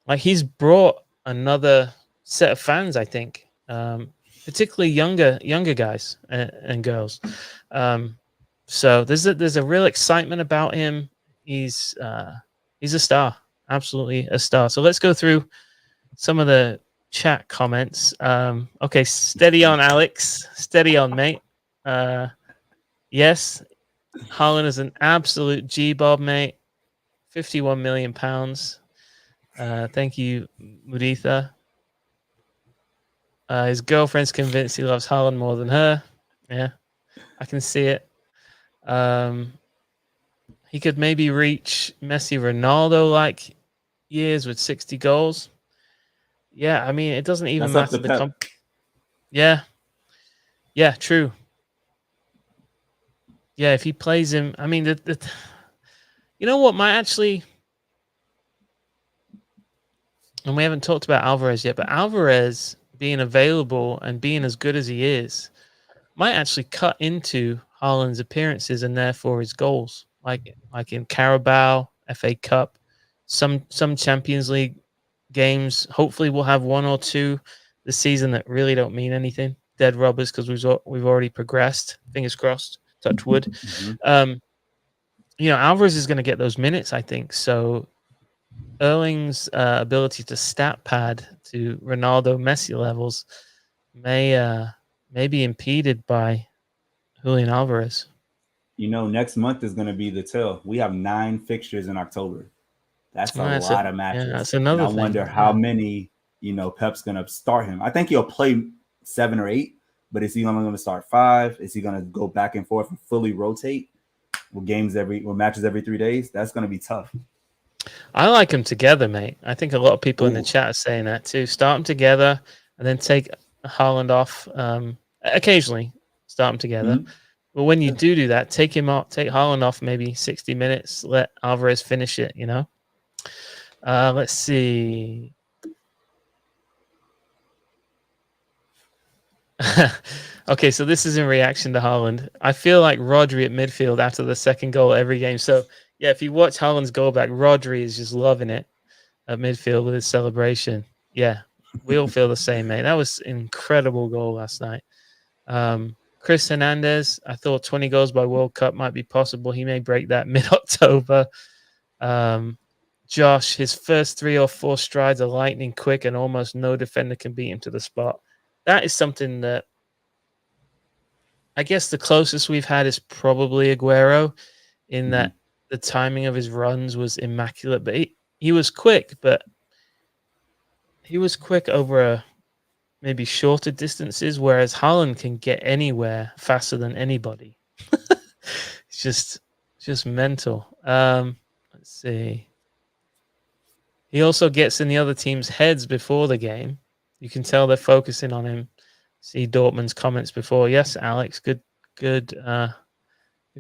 Like, he's brought another set of fans, I think, particularly younger guys and girls. So there's a real excitement about him. He's a star, absolutely a star. So let's go through some of the chat comments. Okay, steady on, Alex. Steady on, mate. Yes, Haaland is an absolute G-Bob, mate. 51 million pounds. Thank you, Muditha. His girlfriend's convinced he loves Haaland more than her. Yeah, I can see it. He could maybe reach Messi, Ronaldo like years with 60 goals. Yeah, I mean, it doesn't even matter the Yeah, true. Yeah, if he plays him, I mean, you know what might actually, and we haven't talked about Alvarez yet, but Alvarez being available and being as good as he is might actually cut into Haaland's appearances and therefore his goals, like in Carabao, FA Cup, some Champions League games. Hopefully we'll have one or two this season that really don't mean anything, dead rubbers, because we've already progressed. Fingers crossed, touch wood. Mm-hmm. You know, Alvarez is going to get those minutes, I think. So Erling's ability to stat pad to Ronaldo, Messi levels may be impeded by Julian Alvarez. You know, next month is going to be the tell. We have 9 fixtures in October. That's a lot of matches. Yeah, that's another thing. I wonder how many, you know, Pep's going to start him. I think he'll play 7 or 8, but is he only going to start 5? Is he going to go back and forth and fully rotate with matches every 3 days? That's going to be tough. I like them together, mate. I think a lot of people in the chat are saying that too. Start them together and then take Haaland off. Occasionally start them together. Mm-hmm. But when you do that, take Haaland off maybe 60 minutes, let Alvarez finish it, you know? Let's see. Okay, so this is in reaction to Haaland. I feel like Rodri at midfield after the second goal every game. So, yeah, if you watch Haaland's goal back, Rodri is just loving it at midfield with his celebration. Yeah, we all feel the same, mate. That was an incredible goal last night. Chris Hernandez, I thought 20 goals by World Cup might be possible. He may break that mid-October. Josh, his first 3 or 4 strides are lightning quick and almost no defender can beat him to the spot. That is something that I guess the closest we've had is probably Aguero, in that the timing of his runs was immaculate. But he was quick, but he was quick over maybe shorter distances, whereas Haaland can get anywhere faster than anybody. It's just mental. Let's see. He also gets in the other team's heads before the game. You can tell they're focusing on him. See Dortmund's comments before. Yes, Alex, good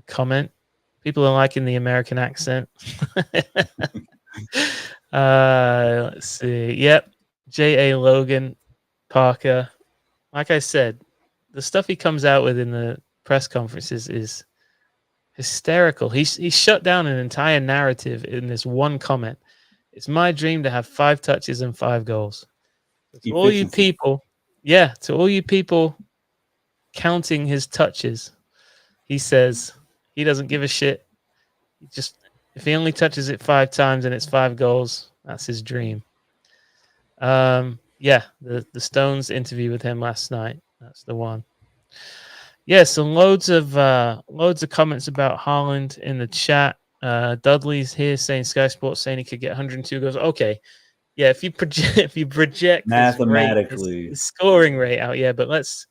comment. People are liking the American accent. Let's see. Yep. J.A. Logan, Parker. Like I said, the stuff he comes out with in the press conferences is hysterical. He shut down an entire narrative in this one comment. It's my dream to have 5 touches and 5 goals. To all you people, to all you people counting his touches, he says he doesn't give a shit. He just, if he only touches it 5 times and it's 5 goals, that's his dream. The Stones interview with him last night. That's the one. Yeah, so loads of comments about Haaland in the chat. Dudley's here saying Sky Sports saying he could get 102 goals. Okay, yeah, if you project mathematically his scoring rate out, but let's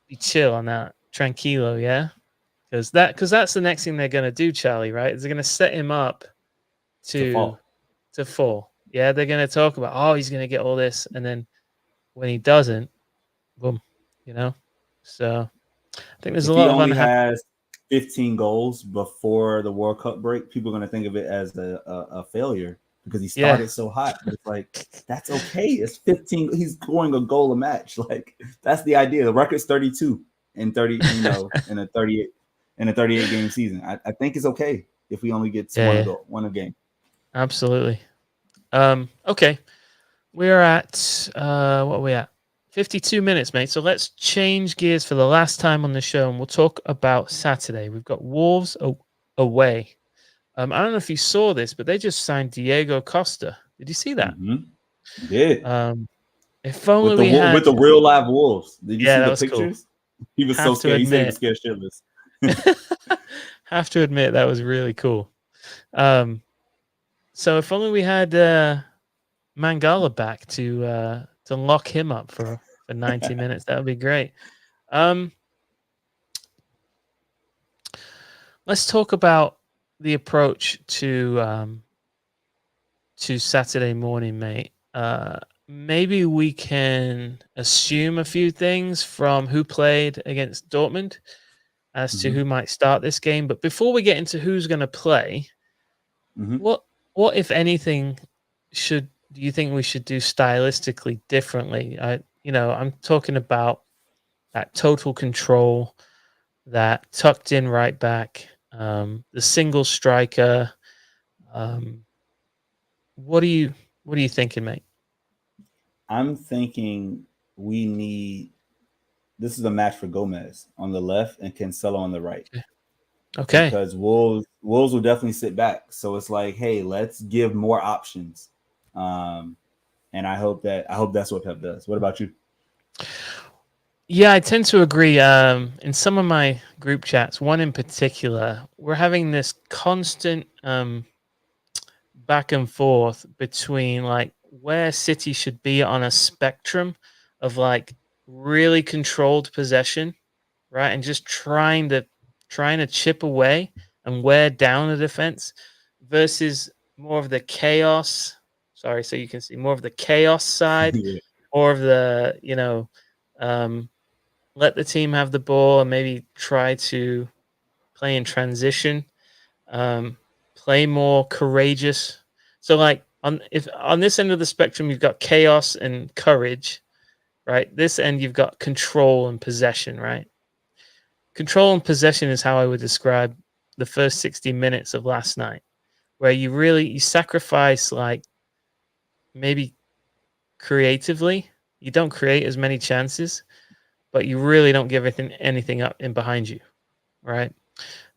be chill on that, tranquilo, yeah, because that's the next thing they're gonna do, Charlie. Right? They're gonna set him up to fall. Yeah, they're gonna talk about he's gonna get all this, and then when he doesn't, boom, So I think there's a lot of only has 15 goals before the World Cup break. People are going to think of it as a failure because he started so hot. But it's like, that's okay. It's 15. He's scoring a goal a match. Like, that's the idea. The record's 32 in 30. In a 38 game season. I think it's okay if he only gets one a game. Absolutely. Okay, we're at what are we at? 52 minutes, mate. So let's change gears for the last time on the show, and we'll talk about Saturday. We've got Wolves away. I don't know if you saw this, but they just signed Diego Costa. Did you see that? Mm-hmm. Yeah. If only we had... with the real live Wolves. Did you see the pictures? Cool. He was so scared. He said he was scared shitless. Have to admit that was really cool. So if only we had Mangala back to lock him up for 90 minutes, that would be great. Let's talk about the approach to Saturday morning, mate. Maybe we can assume a few things from who played against Dortmund as to who might start this game. But before we get into who's going to play, what if anything do you think we should do stylistically differently? I'm talking about that total control, that tucked in right back, the single striker. What are you thinking, mate? I'm thinking this is a match for Gomez on the left and Cancelo on the right. Okay. Because Wolves will definitely sit back. So it's like, hey, let's give more options. And I hope that's what Pep does. What about you? Yeah, I tend to agree. In some of my group chats, one in particular, we're having this constant back and forth between like where City should be on a spectrum of like really controlled possession, right, and just trying to chip away and wear down the defense, versus more of the chaos. Sorry, so you can see more of the chaos side, more of the let the team have the ball and maybe try to play in transition, play more courageous. So like on this end of the spectrum, you've got chaos and courage, right? This end, you've got control and possession, right? Control and possession is how I would describe the first 60 minutes of last night, where you sacrifice like maybe creatively. You don't create as many chances, but you really don't give anything up in behind you, right?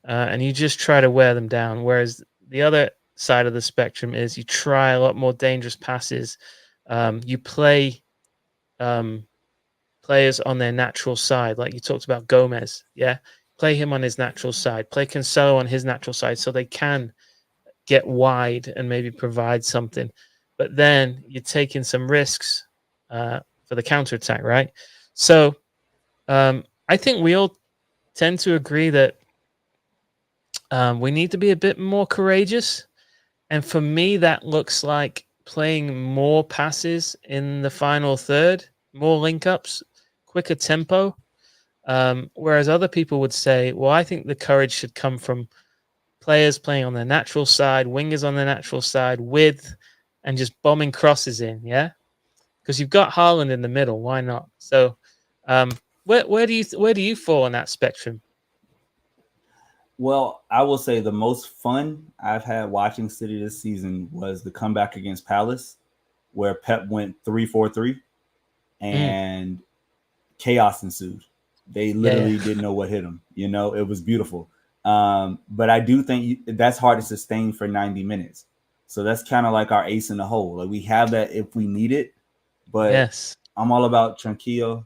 And you just try to wear them down. Whereas the other side of the spectrum is you try a lot more dangerous passes. You play players on their natural side, like you talked about Gomez. Yeah, play him on his natural side. Play Cancelo on his natural side, so they can get wide and maybe provide something. But then you're taking some risks for the counterattack, right? So I think we all tend to agree that we need to be a bit more courageous. And for me, that looks like playing more passes in the final third, more link-ups, quicker tempo. Whereas other people would say, well, I think the courage should come from players playing on their natural side, wingers on their natural side, and just bombing crosses in, yeah? Because you've got Haaland in the middle, why not? So where do you fall on that spectrum? Well, I will say the most fun I've had watching City this season was the comeback against Palace, where Pep went 3-4-3 and chaos ensued. They literally didn't know what hit them. You know, it was beautiful. But I do think that's hard to sustain for 90 minutes. So that's kind of like our ace in the hole. Like we have that if we need it, but I'm all about tranquillo.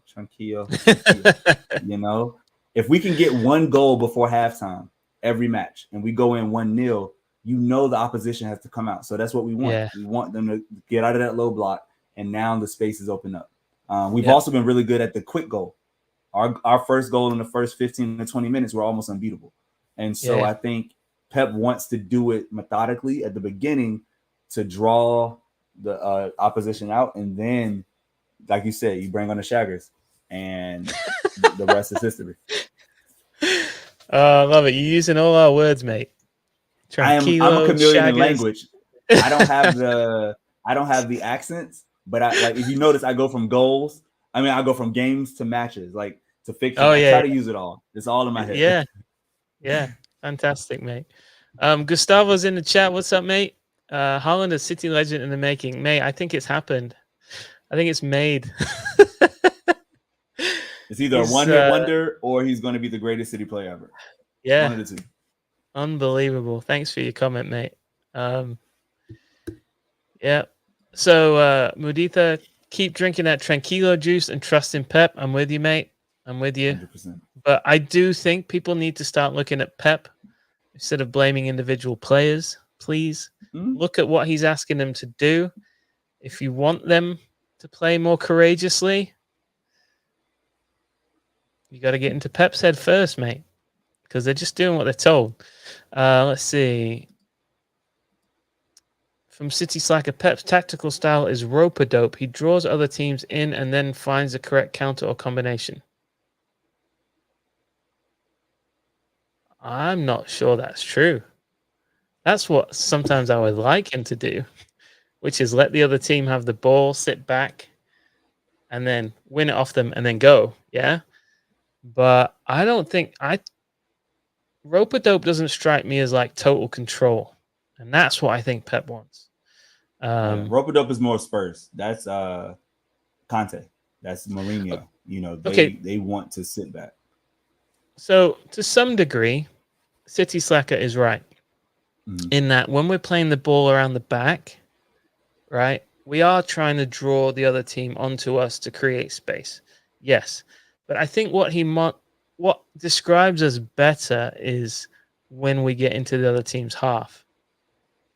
You know, if we can get one goal before halftime every match and we go in 1-0, you know the opposition has to come out. So that's what we want. We want them to get out of that low block, and now the spaces open up. We've also been really good at the quick goal. Our first goal in the first 15 to 20 minutes were almost unbeatable. And so I think Pep wants to do it methodically at the beginning to draw the opposition out. And then, like you said, you bring on the shaggers and the rest is history. I love it. You're using all our words, mate. I'm a chameleon in language. I don't have the accents, but if you notice, I go from goals. I go from games to matches, like to fiction. I try to use it all. It's all in my head. Yeah. Fantastic, mate. Gustavo's in the chat. What's up, mate? Haaland, a City legend in the making. Mate, I think it's happened. I think it's made. It's either a one-hit wonder or he's going to be the greatest City player ever. Yeah. One of the two. Unbelievable. Thanks for your comment, mate. Yeah. So, Muditha, keep drinking that Tranquillo juice and trust in Pep. I'm with you, mate. I'm with you. 100%. But I do think people need to start looking at Pep instead of blaming individual players. Please look at what he's asking them to do. If you want them to play more courageously, you got to get into Pep's head first, mate, because they're just doing what they're told. Let's see. From City Slacker, Pep's tactical style is rope-a-dope. He draws other teams in and then finds the correct counter or combination. I'm not sure that's true. That's what sometimes I would like him to do, which is let the other team have the ball, sit back, and then win it off them and then go. Yeah. But I don't think rope-a-dope doesn't strike me as like total control. And that's what I think Pep wants. Rope-a-dope is more Spurs. That's Conte. That's Mourinho. You know, they want to sit back. So to some degree, City Slacker is right in that when we're playing the ball around the back, right, we are trying to draw the other team onto us to create space. Yes. But I think what describes us better is when we get into the other team's half.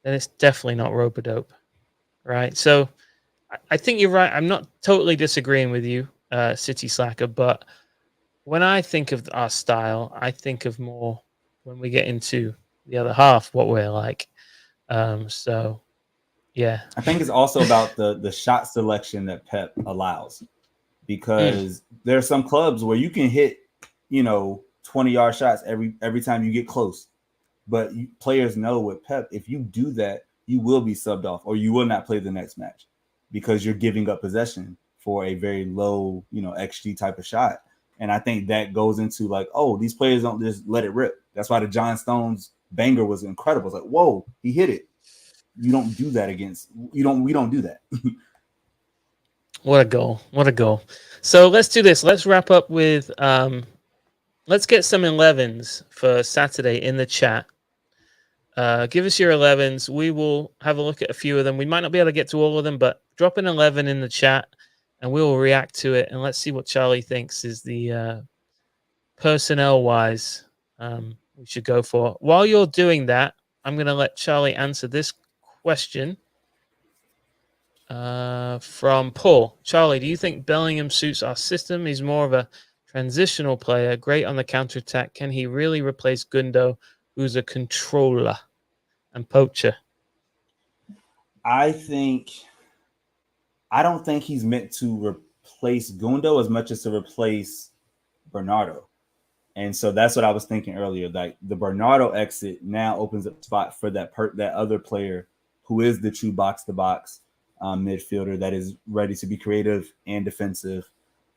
Then it's definitely not rope-a-dope, right? So I think you're right. I'm not totally disagreeing with you, City Slacker, but when I think of our style, I think of more when we get into the other half, what we're like. So, yeah. I think it's also about the shot selection that Pep allows, because there are some clubs where you can hit, 20-yard shots every time you get close. But players know with Pep, if you do that, you will be subbed off or you will not play the next match because you're giving up possession for a very low, XG type of shot. And I think that goes into like, oh, these players don't just let it rip. That's why the John Stones banger was incredible. It's like, whoa, he hit it. You don't do that we don't do that. What a goal. What a goal. So let's do this. Let's wrap up with, let's get some 11s for Saturday in the chat. Give us your 11s. We will have a look at a few of them. We might not be able to get to all of them, but drop an 11 in the chat and we will react to it. And let's see what Charlie thinks is the personnel-wise we should go for. While you're doing that, I'm going to let Charlie answer this question from Paul. Charlie, do you think Bellingham suits our system? He's more of a transitional player, great on the counter-attack. Can he really replace Gundo, who's a controller and poacher? I don't think he's meant to replace Gundo as much as to replace Bernardo. And so that's what I was thinking earlier. Like the Bernardo exit now opens up a spot for that other player who is the true box-to-box midfielder that is ready to be creative and defensive.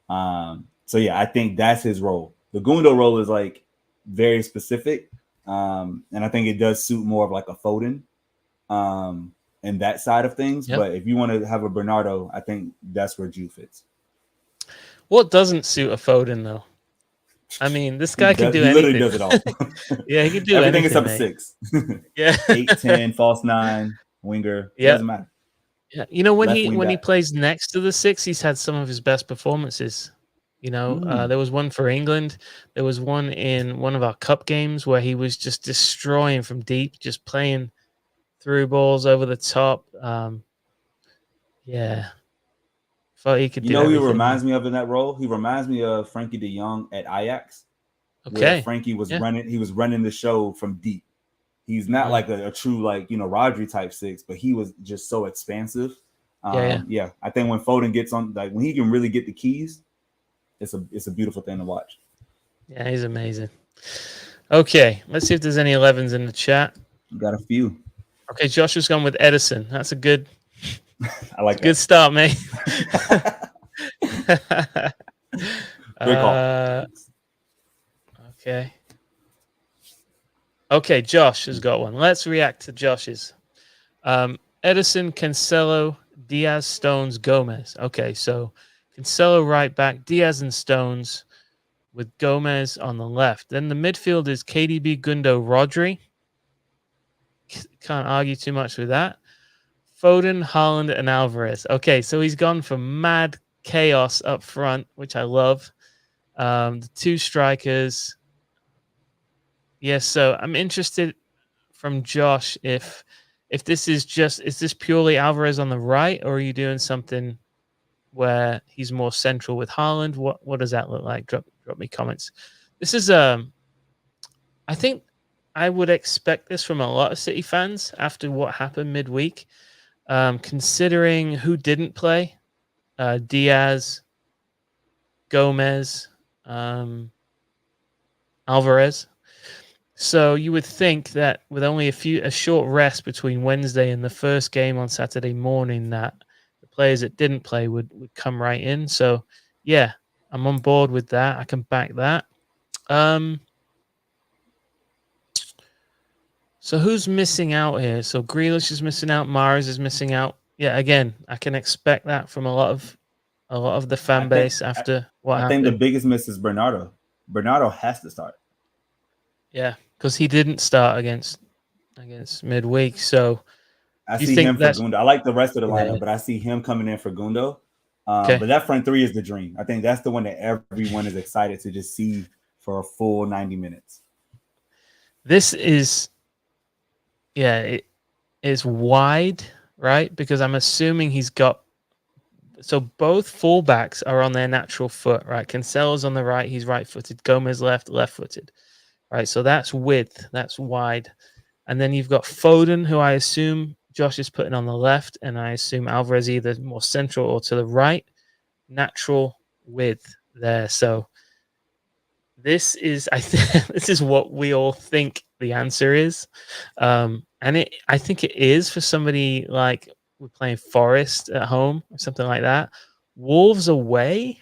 So yeah, I think that's his role. The Gundo role is like very specific. And I think it does suit more of like a Foden and that side of things. Yep. But if you want to have a Bernardo, I think that's where Jude fits. What doesn't suit a Foden though? I mean, this guy can do anything. He literally does it all. Yeah, he can do everything anything, except mate. 6. Yeah, 8, 10, false 9, winger. Yeah. Doesn't matter. Yeah, you know when Left he wing back. plays next to the 6, he's had some of his best performances. You know, there was one for England. There was one in one of our cup games where he was just destroying from deep, just playing through balls over the top. Yeah, thought he could do. You know who he everything. reminds me of in that role? He reminds me of Frankie de Jong at Ajax. Okay, Where Frankie was running. He was running the show from deep. He's not like a true Rodri type 6, but he was just so expansive. Yeah. I think when Foden gets on, like when he can really get the keys, it's a beautiful thing to watch. Yeah, he's amazing. Okay, let's see if there's any 11s in the chat. Got a few. Okay, Josh has gone with Edison. That's a good. I like that. Good start, mate. Great call. Okay. Okay, Josh has got one. Let's react to Josh's. Edison, Cancelo, Diaz, Stones, Gomez. Okay, so Cancelo right back, Diaz and Stones with Gomez on the left. Then the midfield is KDB, Gundo, Rodri. Can't argue too much with that. Foden, Haaland, and Alvarez. Okay, so he's gone for mad chaos up front, which I love. The 2 strikers. Yes, so I'm interested from Josh if this is this purely Alvarez on the right, or are you doing something where he's more central with Haaland? What does that look like? Drop me comments. This is I think I would expect this from a lot of City fans after what happened midweek, considering who didn't play, Diaz, Gomez, Alvarez. So you would think that with only a short rest between Wednesday and the first game on Saturday morning, that the players that didn't play would come right in. So yeah, I'm on board with that. I can back that. So who's missing out here? So Grealish is missing out. Mahrez is missing out. Yeah, again, I can expect that from a lot of the fan base after what happened. I think the biggest miss is Bernardo. Bernardo has to start. Yeah, because he didn't start against midweek. So I see him for Gundo. I like the rest of the lineup, but I see him coming in for Gundo. But that front 3 is the dream. I think that's the one that everyone is excited to just see for a full 90 minutes. This is, it is wide, right? Because I'm assuming he's got. So both fullbacks are on their natural foot, right? Cancelo's on the right, he's right-footed. Gomez left-footed. Right, so that's width, that's wide. And then you've got Foden, who I assume Josh is putting on the left, and I assume Alvarez either more central or to the right. Natural width there. So this is, this is what we all think the answer is. And I think it is for somebody like we're playing Forest at home or something like that. Wolves away.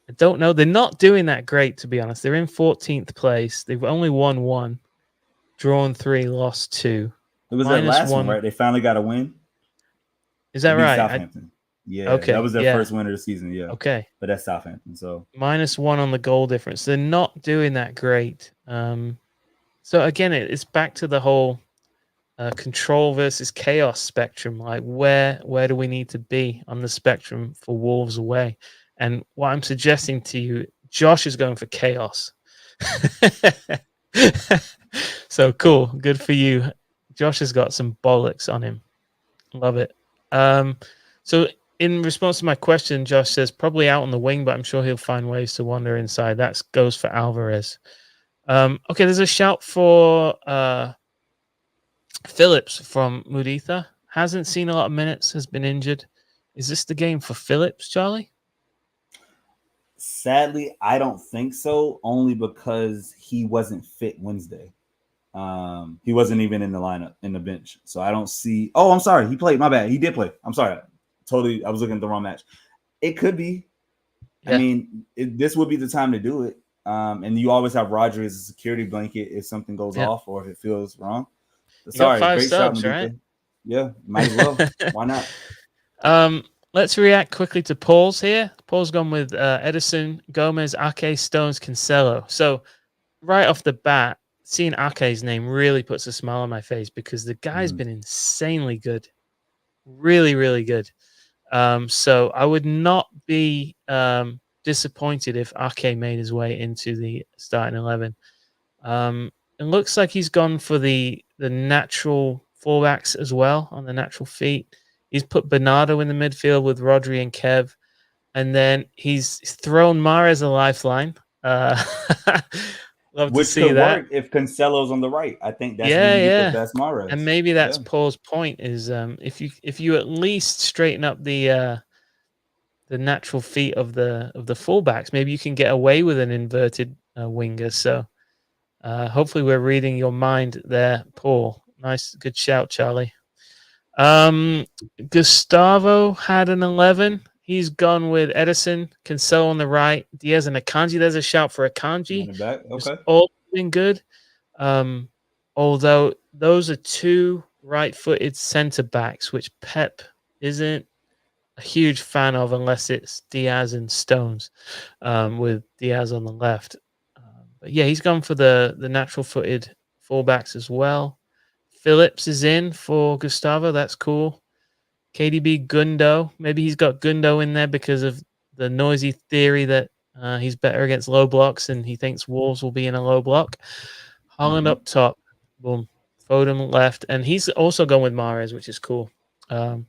I don't know. They're not doing that great, to be honest. They're in 14th place. They've only won 1, drawn 3, lost 2. It was that last one, right? They finally got a win. Is that right? Southampton. Okay. That was their first win of the season. Yeah. Okay. But that's Southampton. So -1 on the goal difference. They're not doing that great. So again, it's back to the whole control versus chaos spectrum. Like where do we need to be on the spectrum for Wolves away? And what I'm suggesting to you, Josh is going for chaos. So cool. Good for you. Josh has got some bollocks on him. Love it. So in response to my question, Josh says probably out on the wing, but I'm sure he'll find ways to wander inside. That goes for Alvarez. Okay, there's a shout for Phillips from Muditha. Hasn't seen a lot of minutes, has been injured. Is this the game for Phillips, Charlie? Sadly, I don't think so, only because he wasn't fit Wednesday. He wasn't even in the lineup, in the bench. So I don't see. Oh, I'm sorry. He played. My bad. He did play. I'm sorry. Totally. I was looking at the wrong match. It could be. Yeah. I mean, this would be the time to do it. And you always have Rodri as a security blanket if something goes off or if it feels wrong. Sorry, great subs, shot, right? Yeah, might as well. Why not? Let's react quickly to Paul's here. Paul's gone with Edison, Gomez, Ake, Stones, Cancelo. So right off the bat, seeing Ake's name really puts a smile on my face because the guy's been insanely good. Really, really good. So I would not be disappointed if Ake made his way into the starting 11. It looks like he's gone for the natural fullbacks as well on the natural feet. He's put Bernardo in the midfield with Rodri and Kev, and then he's thrown Mahrez a lifeline. Love Which to see could that. Work if Cancelo's on the right. I think that's when you get the best Mahrez. And maybe that's Paul's point is if you at least straighten up the natural feet of the fullbacks, maybe you can get away with an inverted winger. So hopefully we're reading your mind there, Paul. Nice, good shout, Charlie. Gustavo had an 11. He's gone with Edison, Cancelo on the right, Diaz and Akanji. There's a shout for Akanji. Okay. It's all been good. Although those are two right-footed centre backs, which Pep isn't a huge fan of unless it's Diaz and Stones, with Diaz on the left. But yeah, he's gone for the natural-footed fullbacks as well. Phillips is in for Gustavo. That's cool. KDB, Gundo. Maybe he's got Gundo in there because of the noisy theory that he's better against low blocks and he thinks Wolves will be in a low block. Holland up top. Boom. Foden left. And he's also gone with Mahrez, which is cool. So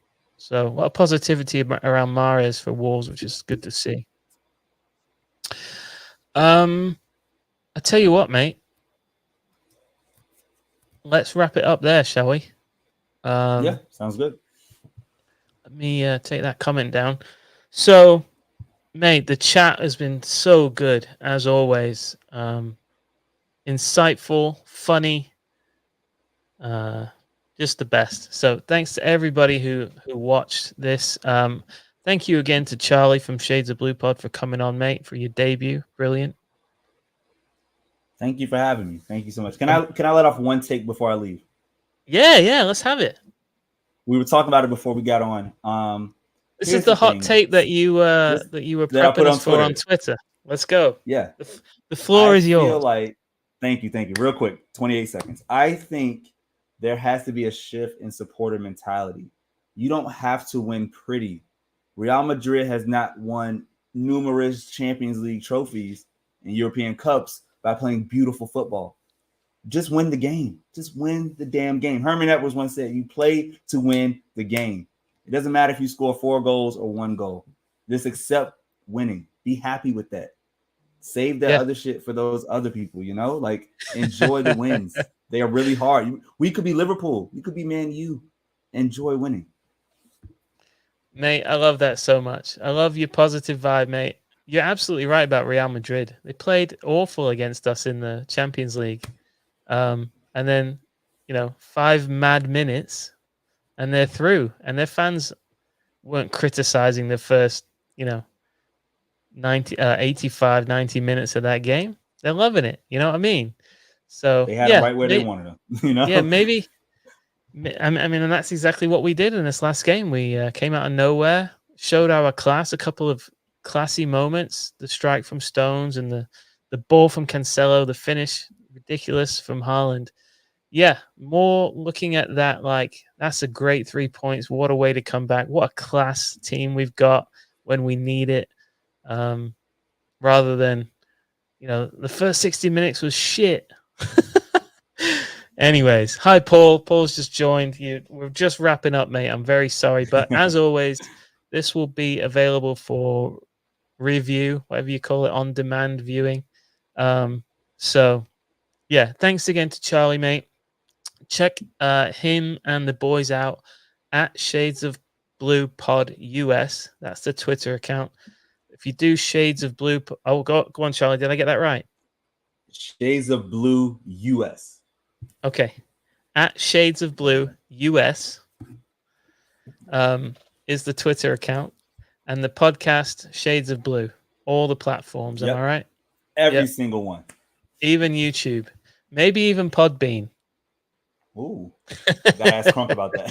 a lot of positivity around Mahrez for Wolves, which is good to see. I tell you what, mate. Let's wrap it up there, shall we? Yeah, sounds good. Let me take that comment down. So, mate, the chat has been so good, as always. Insightful, funny, just the best. So thanks to everybody who watched this. Thank you again to Charlie from Shades of Blue Pod for coming on, mate, for your debut. Brilliant. Thank you for having me. Thank you so much. Can I let off one take before I leave? Yeah, let's have it. We were talking about it before we got on. This is the hot take that you were prepping us for on Twitter. Let's go. Yeah. The floor is yours. I feel like, thank you. Real quick, 28 seconds. I think there has to be a shift in supporter mentality. You don't have to win pretty. Real Madrid has not won numerous Champions League trophies and European Cups by playing beautiful football. Just win the game. Just win the damn game. Herman Edwards once said, you play to win the game. It doesn't matter if you score 4 goals or 1 goal. Just accept winning. Be happy with that. Save that other shit for those other people, Like, enjoy the wins. They are really hard. We could be Liverpool. You could be Man U. Enjoy winning. Mate, I love that so much. I love your positive vibe, mate. You're absolutely right about Real Madrid. They played awful against us in the Champions League. And then, 5 mad minutes and they're through. And their fans weren't criticizing the first, 85, 90 minutes of that game. They're loving it. You know what I mean? So they had it right where they wanted them. Yeah, maybe. I mean, and that's exactly what we did in this last game. We came out of nowhere, showed our class, a couple of classy moments, the strike from Stones and the ball from Cancelo, the finish, ridiculous from Haaland. Yeah, more looking at that like that's a great 3 points. What a way to come back. What a class team we've got when we need it. Rather than, the first 60 minutes was shit. Anyways, hi, Paul. Paul's just joined you. We're just wrapping up, mate. I'm very sorry. But as always, this will be available for review, whatever you call it, on-demand viewing. So, yeah, thanks again to Charlie, mate. Check him and the boys out at Shades of Blue Pod US. That's the Twitter account. If you do Shades of Blue... Oh, go on, Charlie. Did I get that right? Shades of Blue US. Okay. At Shades of Blue US is the Twitter account. And the podcast, Shades of Blue. All the platforms. Am I right? Every single one. Even YouTube. Maybe even Podbean. Ooh. Gotta ask Crunk about that.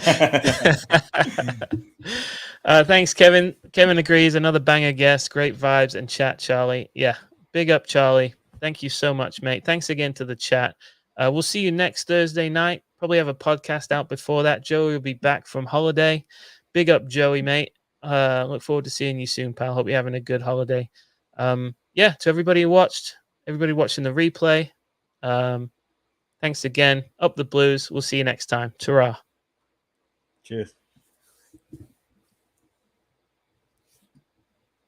Thanks, Kevin. Kevin agrees. Another banger guest. Great vibes and chat, Charlie. Yeah. Big up, Charlie. Thank you so much, mate. Thanks again to the chat. We'll see you next Thursday night. Probably have a podcast out before that. Joey will be back from holiday. Big up, Joey, mate. Look forward to seeing you soon, pal. Hope you're having a good holiday. Yeah, to everybody who watched, everybody watching the replay, thanks again. Up the Blues. We'll see you next time. Ta-ra. Cheers.